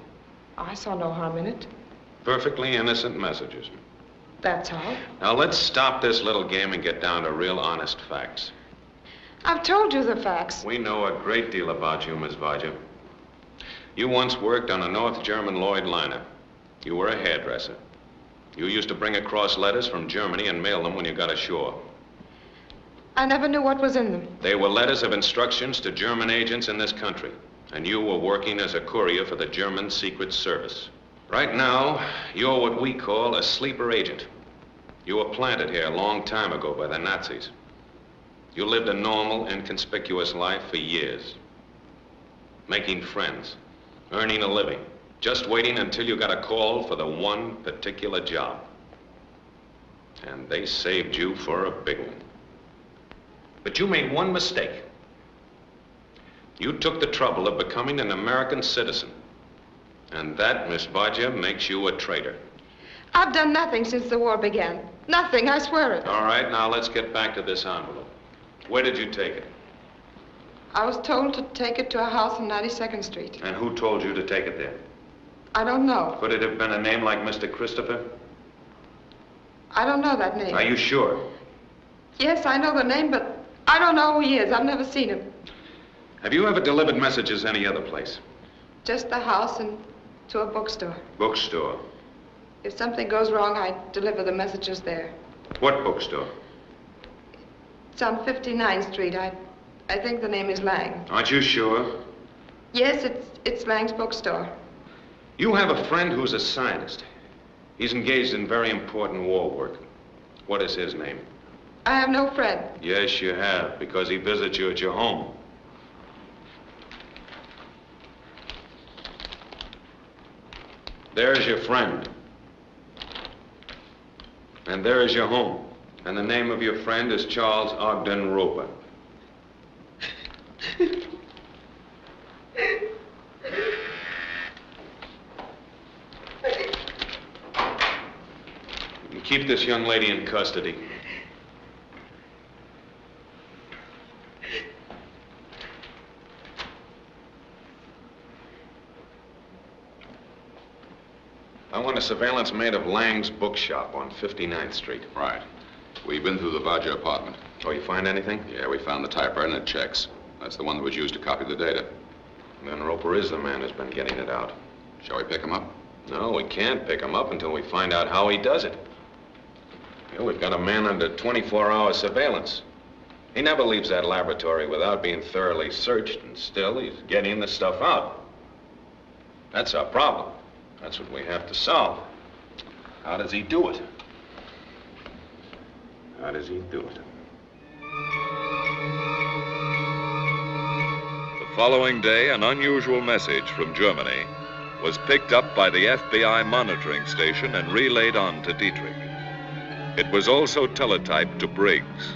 [SPEAKER 21] I saw no harm in it.
[SPEAKER 20] Perfectly innocent messages.
[SPEAKER 21] That's all.
[SPEAKER 20] Now let's stop this little game and get down to real honest facts.
[SPEAKER 21] I've told you the facts.
[SPEAKER 20] We know a great deal about you, Miss Vodja. You once worked on a North German Lloyd liner. You were a hairdresser. You used to bring across letters from Germany and mail them when you got ashore.
[SPEAKER 21] I never knew what was in them.
[SPEAKER 20] They were letters of instructions to German agents in this country, and you were working as a courier for the German Secret Service. Right now, you're what we call a sleeper agent. You were planted here a long time ago by the Nazis. You lived a normal, inconspicuous life for years, making friends, earning a living, just waiting until you got a call for the one particular job. And they saved you for a big one. But you made one mistake. You took the trouble of becoming an American citizen. And that, Miss Vodja, makes you a traitor.
[SPEAKER 21] I've done nothing since the war began. Nothing, I swear it.
[SPEAKER 20] All right, now let's get back to this envelope. Where did you take it?
[SPEAKER 21] I was told to take it to a house on 92nd Street.
[SPEAKER 20] And who told you to take it there?
[SPEAKER 21] I don't know.
[SPEAKER 20] Could it have been a name like Mr. Christopher?
[SPEAKER 21] I don't know that name.
[SPEAKER 20] Are you sure?
[SPEAKER 21] Yes, I know the name, but I don't know who he is. I've never seen him.
[SPEAKER 20] Have you ever delivered messages any other place?
[SPEAKER 21] Just the house and to a bookstore.
[SPEAKER 20] Bookstore?
[SPEAKER 21] If something goes wrong, I deliver the messages there.
[SPEAKER 20] What bookstore?
[SPEAKER 21] It's on 59th Street. I think the name is Lang.
[SPEAKER 20] Aren't you sure?
[SPEAKER 21] Yes, it's Lang's bookstore.
[SPEAKER 20] You have a friend who's a scientist. He's engaged in very important war work. What is his name?
[SPEAKER 21] I have no friend.
[SPEAKER 20] Yes, you have, because he visits you at your home. There's your friend. And there is your home. And the name of your friend is Charles Ogden Roper. You keep this young lady in custody. I want a surveillance made of Lang's bookshop on 59th Street.
[SPEAKER 6] Right. We've been through the Vodja apartment.
[SPEAKER 20] Oh, you find anything?
[SPEAKER 6] Yeah, we found the typewriter and it checks. That's the one that was used to copy the data.
[SPEAKER 20] Then Roper is the man who's been getting it out.
[SPEAKER 6] Shall we pick him up?
[SPEAKER 20] No, we can't pick him up until we find out how he does it. You know, we've got a man under 24-hour surveillance. He never leaves that laboratory without being thoroughly searched, and still he's getting the stuff out. That's our problem. That's what we have to solve. How does he do it? How does he do it?
[SPEAKER 1] The following day, an unusual message from Germany was picked up by the FBI monitoring station and relayed on to Dietrich. It was also teletyped to Briggs.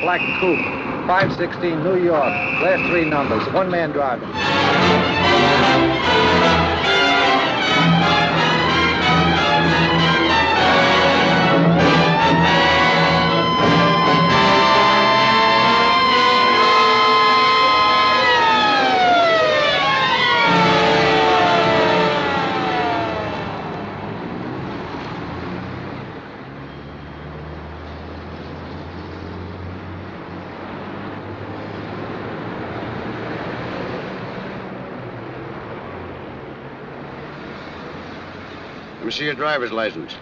[SPEAKER 22] Black coupe, 516 New York. Last three numbers, one man driving. me see your driver's license.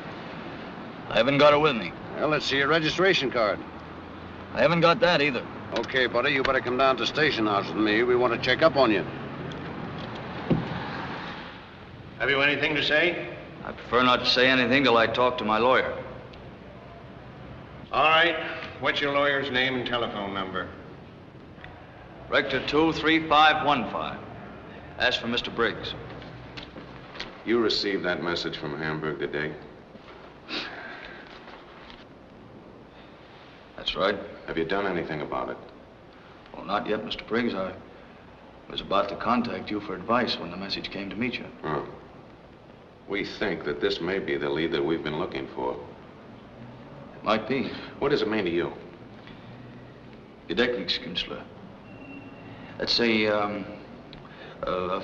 [SPEAKER 12] I haven't got it with me.
[SPEAKER 22] Well, let's see your registration card.
[SPEAKER 12] I haven't got that either.
[SPEAKER 22] Okay, buddy, you better come down to station house with me. We want to check up on you.
[SPEAKER 4] Have you anything to say?
[SPEAKER 12] I prefer not to say anything till I talk to my lawyer.
[SPEAKER 4] All right. What's your lawyer's name and telephone number?
[SPEAKER 12] Rector 23515. Ask for Mr. Briggs.
[SPEAKER 20] You received that message from Hamburg today?
[SPEAKER 12] That's right.
[SPEAKER 20] Have you done anything about it?
[SPEAKER 12] Well, not yet, Mr. Briggs. I was about to contact you for advice when the message came to meet you.
[SPEAKER 20] Oh. We think that this may be the lead that we've been looking for.
[SPEAKER 12] It might be.
[SPEAKER 20] What does it mean to you?
[SPEAKER 12] Gedächtniskünstler. That's a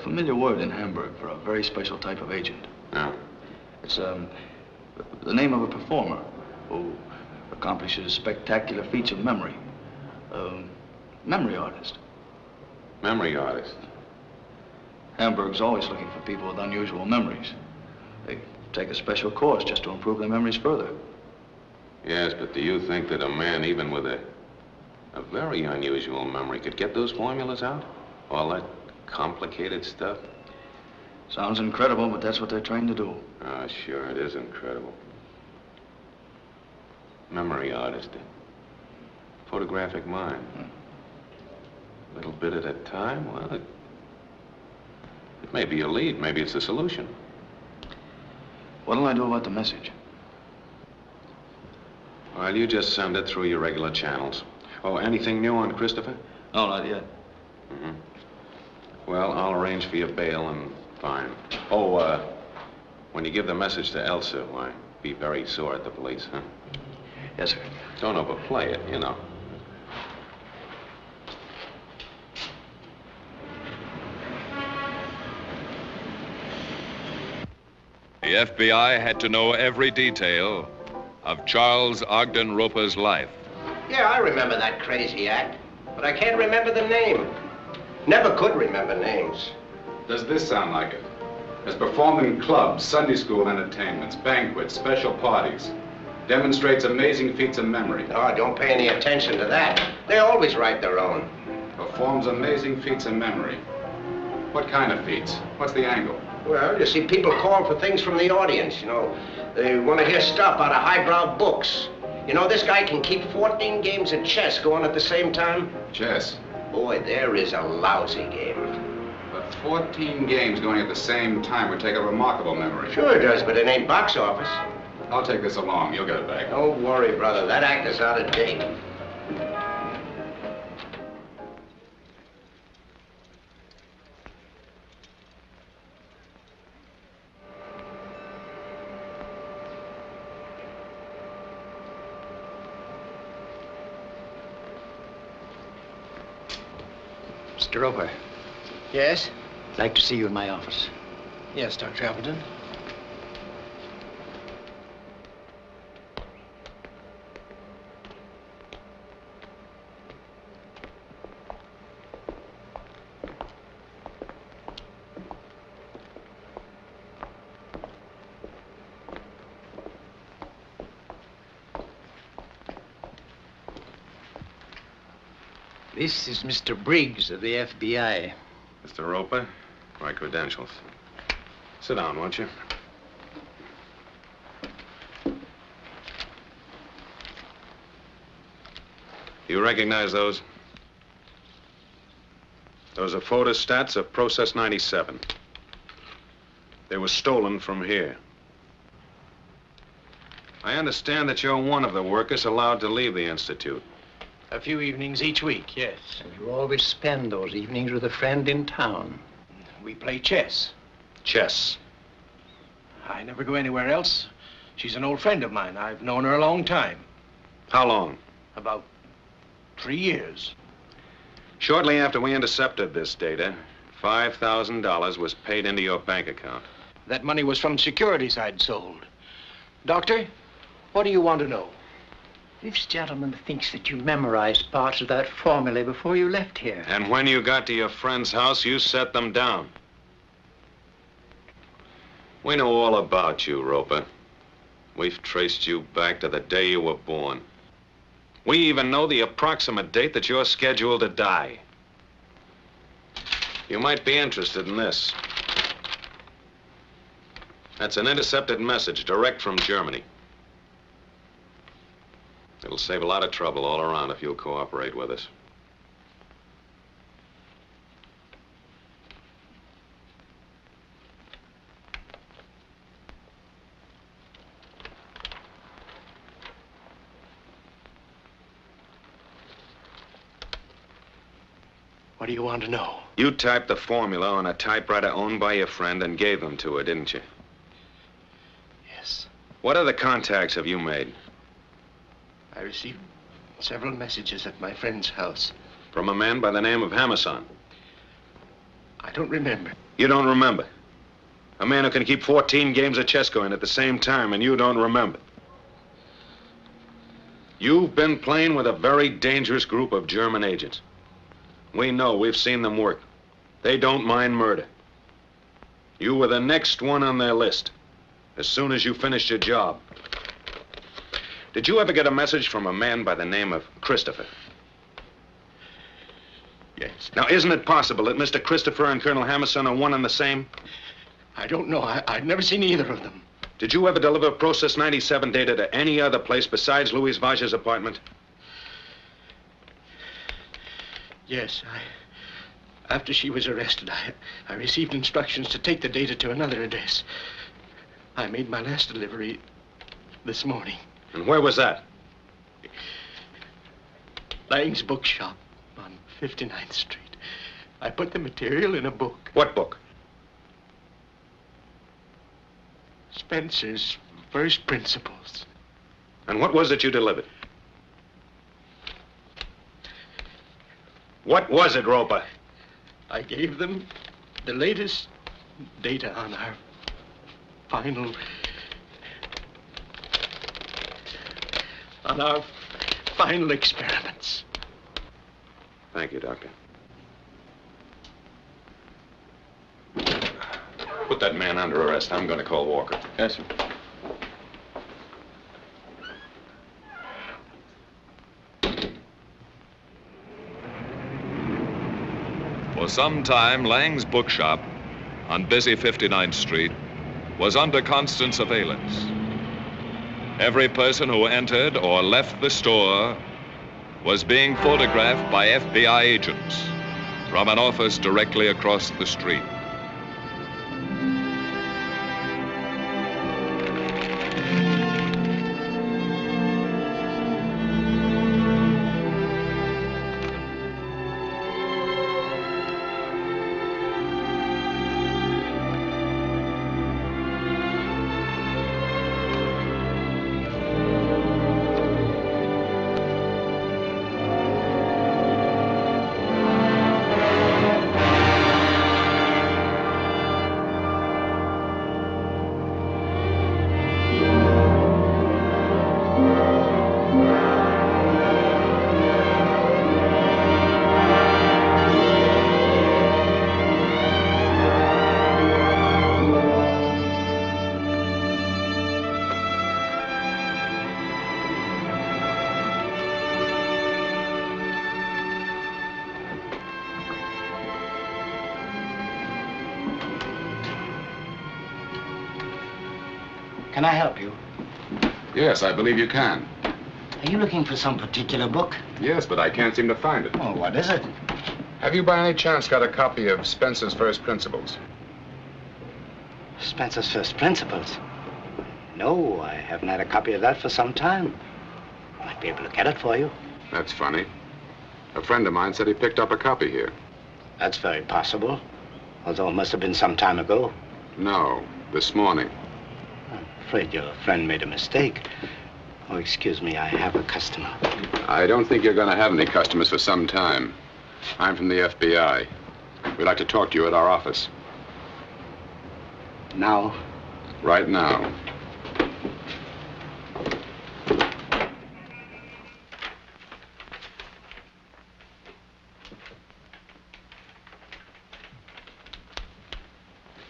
[SPEAKER 12] familiar word in Hamburg for a very special type of agent.
[SPEAKER 20] No.
[SPEAKER 12] It's the name of a performer who accomplishes spectacular feats of memory. Memory artist.
[SPEAKER 20] Memory artist?
[SPEAKER 12] Hamburg's always looking for people with unusual memories. They take a special course just to improve their memories further.
[SPEAKER 20] Yes, but do you think that a man, even with a very unusual memory, could get those formulas out? All that complicated stuff?
[SPEAKER 12] Sounds incredible, but that's what they're trained to do.
[SPEAKER 20] Oh, sure, it is incredible. Memory artist. Photographic mind. A little bit at a time? Well, it may be a lead. Maybe it's the solution.
[SPEAKER 12] What'll I do about the message?
[SPEAKER 20] Well, you just send it through your regular channels. Oh, anything new on Christopher?
[SPEAKER 12] No, not yet.
[SPEAKER 20] Mm-hmm. Well, I'll arrange for your bail and fine. Oh, when you give the message to Elsa, why, be very sore at the police, huh?
[SPEAKER 12] Yes, sir.
[SPEAKER 20] Don't overplay it, you know.
[SPEAKER 1] The FBI had to know every detail of Charles Ogden Roper's life.
[SPEAKER 5] Yeah, I remember that crazy act, but I can't remember the name. Never could remember names.
[SPEAKER 6] Does this sound like it? Has performed in clubs, Sunday school entertainments, banquets, special parties. Demonstrates amazing feats of memory.
[SPEAKER 5] Oh, don't pay any attention to that. They always write their own.
[SPEAKER 6] Performs amazing feats of memory. What kind of feats? What's the angle?
[SPEAKER 5] Well, you see, people call for things from the audience, you know. They want to hear stuff out of highbrow books. You know, this guy can keep 14 games of chess going at the same time.
[SPEAKER 6] Chess?
[SPEAKER 5] Boy, there is a lousy game.
[SPEAKER 6] But 14 games going at the same time would take a remarkable memory.
[SPEAKER 5] Sure it does, but it ain't box office.
[SPEAKER 6] I'll take this along. You'll get it back.
[SPEAKER 5] Don't worry, brother. That act is out of date.
[SPEAKER 19] Mr. Roper.
[SPEAKER 4] Yes?
[SPEAKER 19] I'd like to see you in my office.
[SPEAKER 4] Yes, Dr. Appleton.
[SPEAKER 19] This is Mr. Briggs of the FBI.
[SPEAKER 20] Mr. Roper, my credentials. Sit down, won't you? You recognize those? Those are photostats of Process 97. They were stolen from here. I understand that you're one of the workers allowed to leave the Institute.
[SPEAKER 4] A few evenings each week, yes.
[SPEAKER 19] And you always spend those evenings with a friend in town.
[SPEAKER 4] We play chess.
[SPEAKER 20] Chess?
[SPEAKER 4] I never go anywhere else. She's an old friend of mine. I've known her a long time.
[SPEAKER 20] How long?
[SPEAKER 4] About 3 years.
[SPEAKER 20] Shortly after we intercepted this data, $5,000 was paid into your bank account.
[SPEAKER 4] That money was from securities I'd sold. Doctor, what do you want to know?
[SPEAKER 19] This gentleman thinks that you memorized parts of that formula before you left here.
[SPEAKER 20] And when you got to your friend's house, you set them down. We know all about you, Roper. We've traced you back to the day you were born. We even know the approximate date that you're scheduled to die. You might be interested in this. That's an intercepted message direct from Germany. It'll save a lot of trouble all around if you'll cooperate with us.
[SPEAKER 5] What do you want to know?
[SPEAKER 20] You typed the formula on a typewriter owned by your friend and gave them to her, didn't you?
[SPEAKER 5] Yes.
[SPEAKER 20] What other contacts have you made?
[SPEAKER 5] I received several messages at my friend's house.
[SPEAKER 20] From a man by the name of Hammersohn?
[SPEAKER 5] I don't remember.
[SPEAKER 20] You don't remember? A man who can keep 14 games of chess going at the same time, and you don't remember? You've been playing with a very dangerous group of German agents. We know, we've seen them work. They don't mind murder. You were the next one on their list, as soon as you finished your job. Did you ever get a message from a man by the name of Christopher?
[SPEAKER 5] Yes.
[SPEAKER 20] Now, isn't it possible that Mr. Christopher and Colonel Hammersohn are one and the same?
[SPEAKER 5] I don't know. I've never seen either of them.
[SPEAKER 20] Did you ever deliver Process 97 data to any other place besides Louise Vache's apartment?
[SPEAKER 5] Yes, after she was arrested, I received instructions to take the data to another address. I made my last delivery this morning.
[SPEAKER 20] And where was that?
[SPEAKER 5] Lang's bookshop on 59th Street. I put the material in a book.
[SPEAKER 20] What book?
[SPEAKER 5] Spencer's First Principles.
[SPEAKER 20] And what was it you delivered? What was it, Roper?
[SPEAKER 5] I gave them the latest data on our final experiments.
[SPEAKER 20] Thank you, Doctor. Put that man under arrest. I'm going to call Walker.
[SPEAKER 12] Yes, sir.
[SPEAKER 1] For some time, Lang's bookshop on busy 59th Street was under constant surveillance. Every person who entered or left the store was being photographed by FBI agents from an office directly across the street.
[SPEAKER 4] Can I help you?
[SPEAKER 6] Yes, I believe you can.
[SPEAKER 4] Are you looking for some particular book?
[SPEAKER 6] Yes, but I can't seem to find it.
[SPEAKER 4] Oh, what is it?
[SPEAKER 6] Have you by any chance got a copy of Spencer's First Principles?
[SPEAKER 4] Spencer's First Principles? No, I haven't had a copy of that for some time. I might be able to get it for you.
[SPEAKER 6] That's funny. A friend of mine said he picked up a copy here.
[SPEAKER 4] That's very possible, although it must have been some time ago.
[SPEAKER 6] No, this morning.
[SPEAKER 4] I'm afraid your friend made a mistake. Oh, excuse me, I have a customer.
[SPEAKER 6] I don't think you're going to have any customers for some time. I'm from the FBI. We'd like to talk to you at our office.
[SPEAKER 4] Now?
[SPEAKER 6] Right now.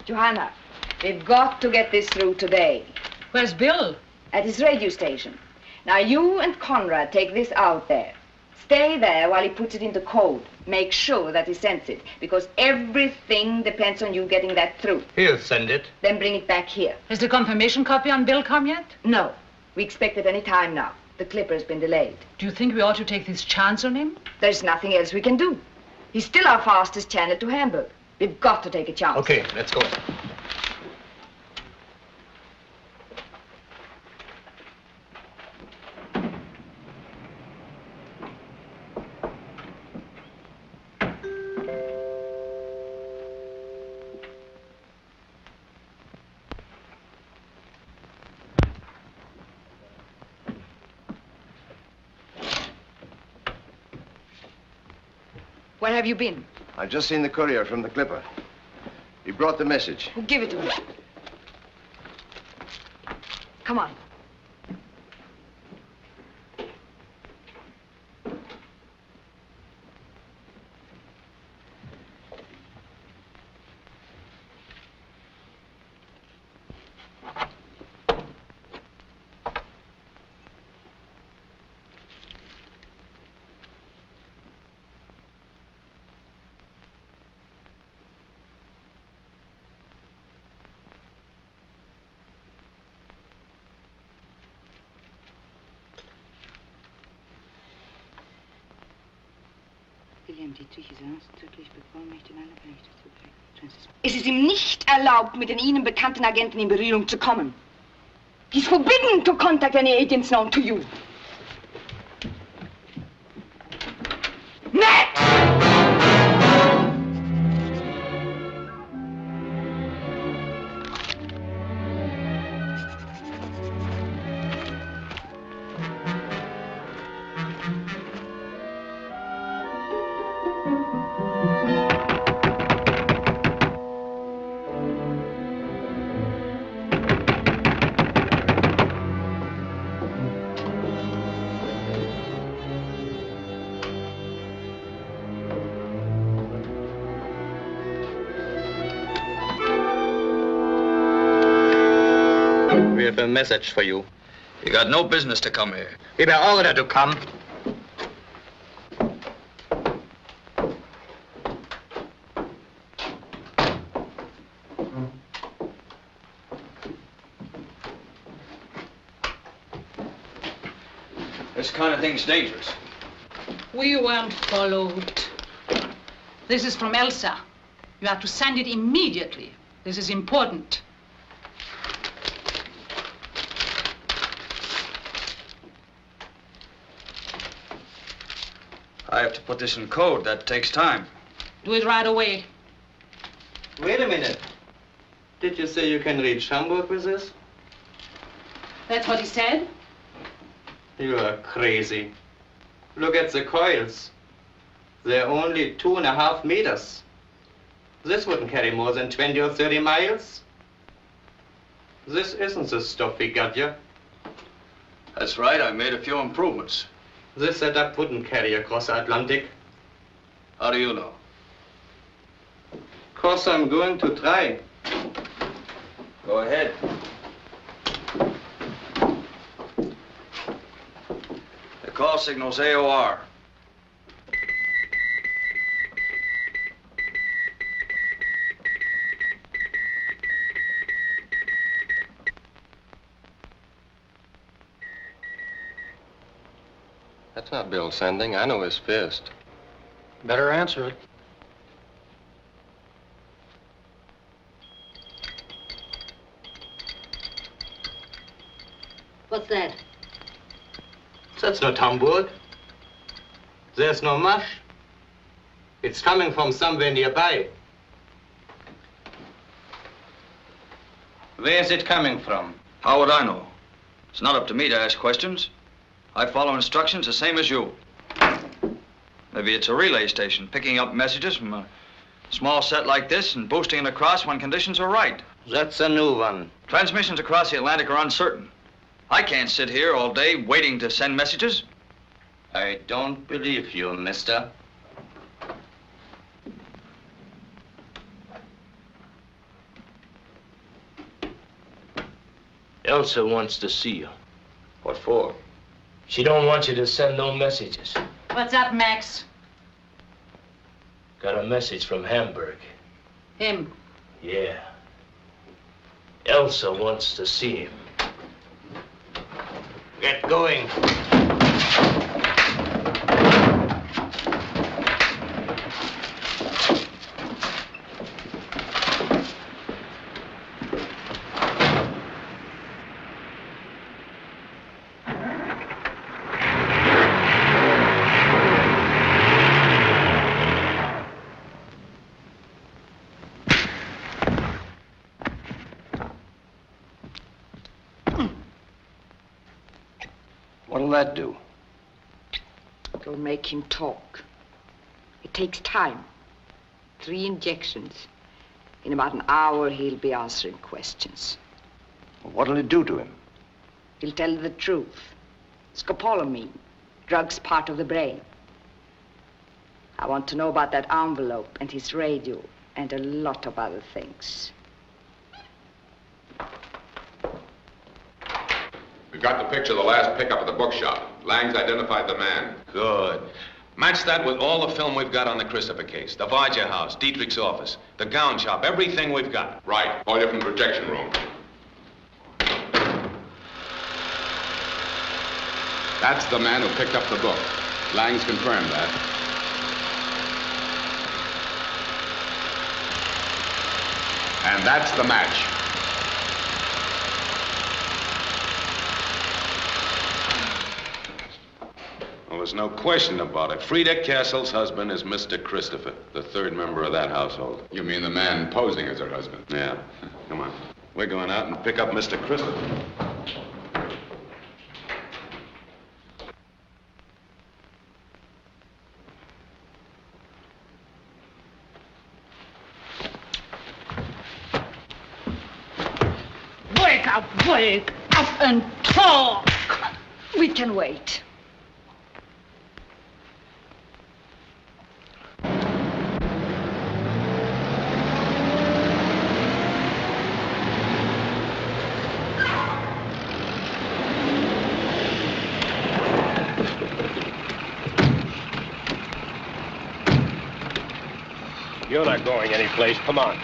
[SPEAKER 11] Johanna, We've got to get this through today.
[SPEAKER 13] Where's Bill?
[SPEAKER 11] At his radio station. Now, you and Conrad take this out there. Stay there while he puts it into code. Make sure that he sends it, because everything depends on you getting that through.
[SPEAKER 18] He'll send it.
[SPEAKER 11] Then bring it back here.
[SPEAKER 13] Has the confirmation copy on Bill come yet?
[SPEAKER 11] No. We expect it any time now. The clipper has been delayed.
[SPEAKER 13] Do you think we ought to take this chance on him?
[SPEAKER 11] There's nothing else we can do. He's still our fastest channel to Hamburg. We've got to take a chance.
[SPEAKER 18] Okay, let's go.
[SPEAKER 11] Where have you been?
[SPEAKER 16] I've just seen the courier from the Clipper. He brought the message.
[SPEAKER 11] Well, give it to me. Come on.
[SPEAKER 3] Dietrich ist ausdrücklich bevollmächtigt, alle Berichte zu bringen.
[SPEAKER 11] Es ist ihm nicht erlaubt, mit den Ihnen bekannten Agenten in Berührung zu kommen. He's forbidden to contact any agents known to you.
[SPEAKER 18] We have a message for you.
[SPEAKER 12] You got no business to come here.
[SPEAKER 18] We were ordered to come.
[SPEAKER 12] This kind of thing's dangerous.
[SPEAKER 13] We weren't followed. This is from Elsa. You have to send it immediately. This is important.
[SPEAKER 12] I have to put this in code. That takes time.
[SPEAKER 13] Do it right away.
[SPEAKER 18] Wait a minute. Did you say you can reach Hamburg with this?
[SPEAKER 13] That's what he said?
[SPEAKER 18] You are crazy. Look at the coils. They're only 2.5 meters. This wouldn't carry more than 20 or 30 miles. This isn't the stuff we got you.
[SPEAKER 12] That's right. I made a few improvements.
[SPEAKER 18] This setup wouldn't carry across the Atlantic.
[SPEAKER 12] How do you know?
[SPEAKER 18] 'Cause I'm going to try.
[SPEAKER 12] Go ahead. The call signal's AOR.
[SPEAKER 5] That's not Bill sending. I know his fist.
[SPEAKER 22] Better answer it.
[SPEAKER 3] What's that?
[SPEAKER 18] That's not Hamburg. There's no mush. It's coming from somewhere nearby. Where's it coming from?
[SPEAKER 12] How would I know? It's not up to me to ask questions. I follow instructions the same as you. Maybe it's a relay station, picking up messages from a small set like this and boosting it across when conditions are right.
[SPEAKER 18] That's a new one.
[SPEAKER 12] Transmissions across the Atlantic are uncertain. I can't sit here all day waiting to send messages.
[SPEAKER 18] I don't believe you, mister.
[SPEAKER 14] Elsa wants to see you.
[SPEAKER 5] What for?
[SPEAKER 14] She don't want you to send no messages.
[SPEAKER 13] What's up, Max?
[SPEAKER 14] Got a message from Hamburg.
[SPEAKER 13] Him.
[SPEAKER 14] Yeah. Elsa wants to see him.
[SPEAKER 5] Get going. What'll that do?
[SPEAKER 11] It'll make him talk. It takes time. 3 injections. In about an hour, he'll be answering questions.
[SPEAKER 5] What'll it do to him?
[SPEAKER 11] He'll tell you the truth. Scopolamine. Drugs part of the brain. I want to know about that envelope and his radio and a lot of other things.
[SPEAKER 6] We've got the picture of the last pickup at the bookshop. Lang's identified the man.
[SPEAKER 20] Good. Match that with all the film we've got on the Christopher case. The Varja house, Dietrich's office, the gown shop, everything we've got.
[SPEAKER 6] Right. All you from the projection room. That's the man who picked up the book. Lang's confirmed that. And that's the match.
[SPEAKER 20] Well, there's no question about it. Frieda Castle's husband is Mr. Christopher, the 3rd member of that household.
[SPEAKER 6] You mean the man posing as her husband?
[SPEAKER 20] Yeah. Come on. We're going out and pick up Mr. Christopher.
[SPEAKER 13] Wake up and talk!
[SPEAKER 11] We can wait.
[SPEAKER 2] You're not going anyplace. Come on.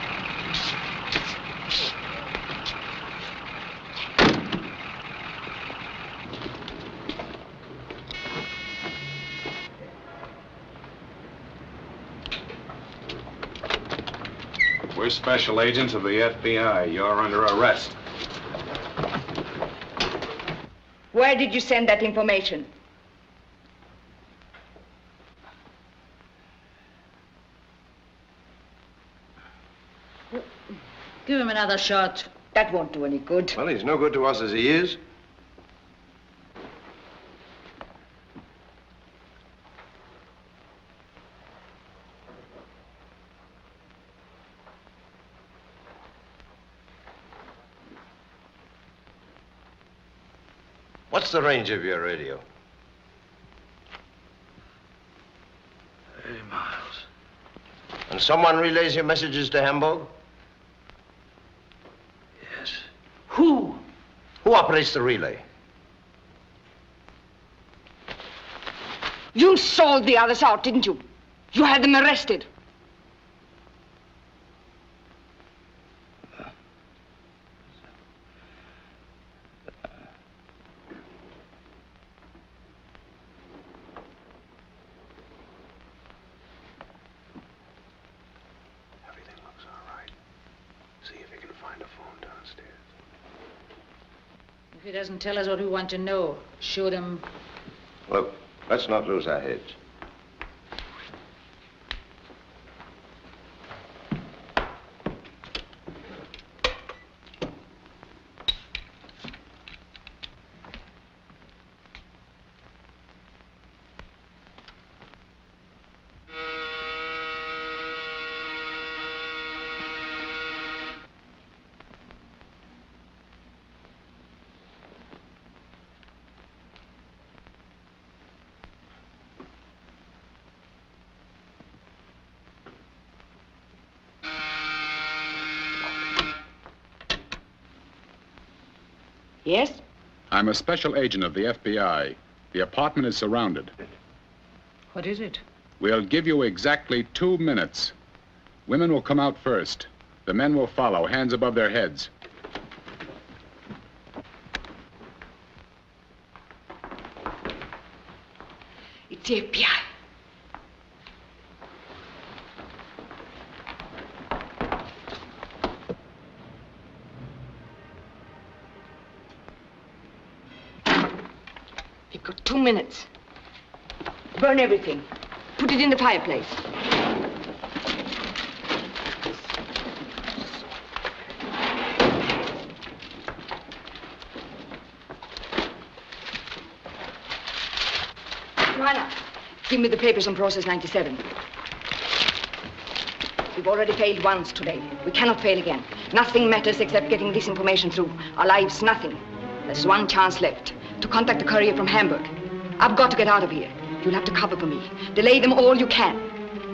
[SPEAKER 6] We're special agents of the FBI. You're under arrest.
[SPEAKER 11] Where did you send that information?
[SPEAKER 13] Give him another shot.
[SPEAKER 11] That won't do any good.
[SPEAKER 16] Well, he's no good to us as he is. What's the range of your radio?
[SPEAKER 2] 30 miles.
[SPEAKER 16] And someone relays your messages to Hamburg?
[SPEAKER 2] Yes.
[SPEAKER 13] Who?
[SPEAKER 16] Who operates the relay?
[SPEAKER 11] You sold the others out, didn't you? You had them arrested.
[SPEAKER 13] If he doesn't tell us what we want to know, shoot him.
[SPEAKER 16] Look, let's not lose our heads.
[SPEAKER 11] Yes?
[SPEAKER 8] I'm a special agent of the FBI. The apartment is surrounded.
[SPEAKER 13] What is it?
[SPEAKER 8] We'll give you exactly 2 minutes. Women will come out first. The men will follow, hands above their heads.
[SPEAKER 11] It's the FBI. You've got 2 minutes. Burn everything. Put it in the fireplace. Joanna, give me the papers on process 97. We've already failed once today. We cannot fail again. Nothing matters except getting this information through. Our lives, nothing. There's one chance left. To contact the courier from Hamburg. I've got to get out of here. You'll have to cover for me. Delay them all you can.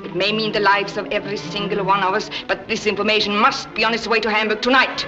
[SPEAKER 11] It may mean the lives of every single one of us, but this information must be on its way to Hamburg tonight.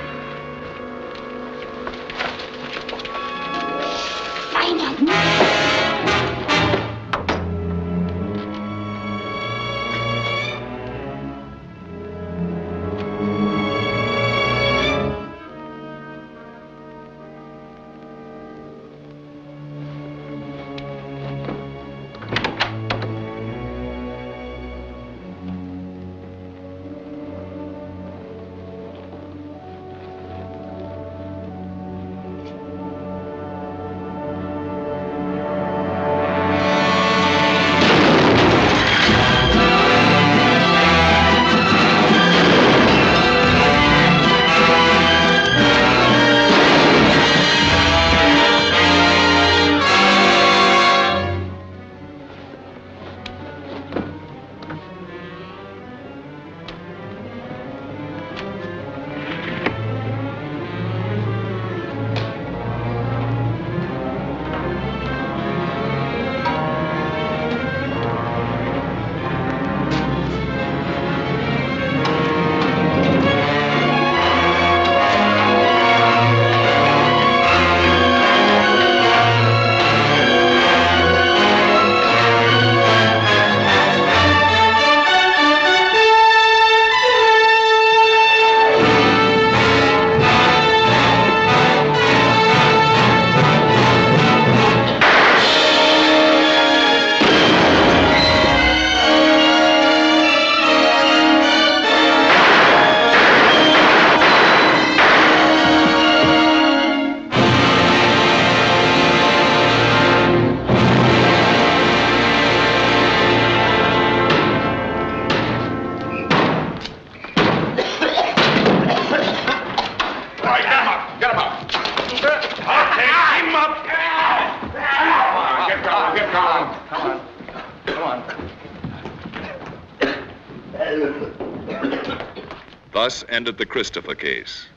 [SPEAKER 1] Thus ended the Christopher case.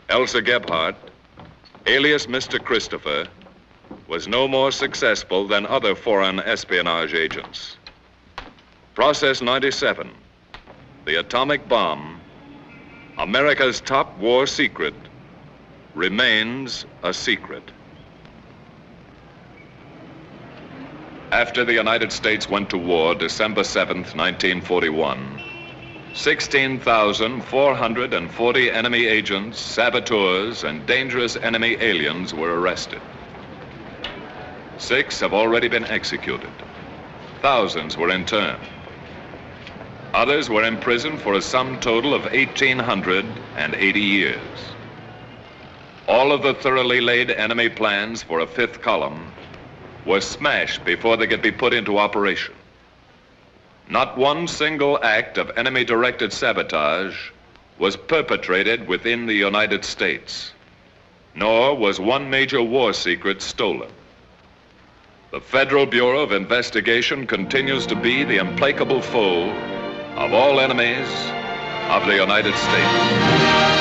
[SPEAKER 1] Elsa Gebhardt, alias Mr. Christopher, was no more successful than other foreign espionage agents. Process 97, the atomic bomb, America's top war secret, remains a secret. After the United States went to war December 7th, 1941, 16,440 enemy agents, saboteurs, and dangerous enemy aliens were arrested. 6 have already been executed. Thousands were interned. Others were imprisoned for a sum total of 1,880 years. All of the thoroughly laid enemy plans for a 5th column were smashed before they could be put into operation. Not one single act of enemy-directed sabotage was perpetrated within the United States, nor was one major war secret stolen. The Federal Bureau of Investigation continues to be the implacable foe of all enemies of the United States.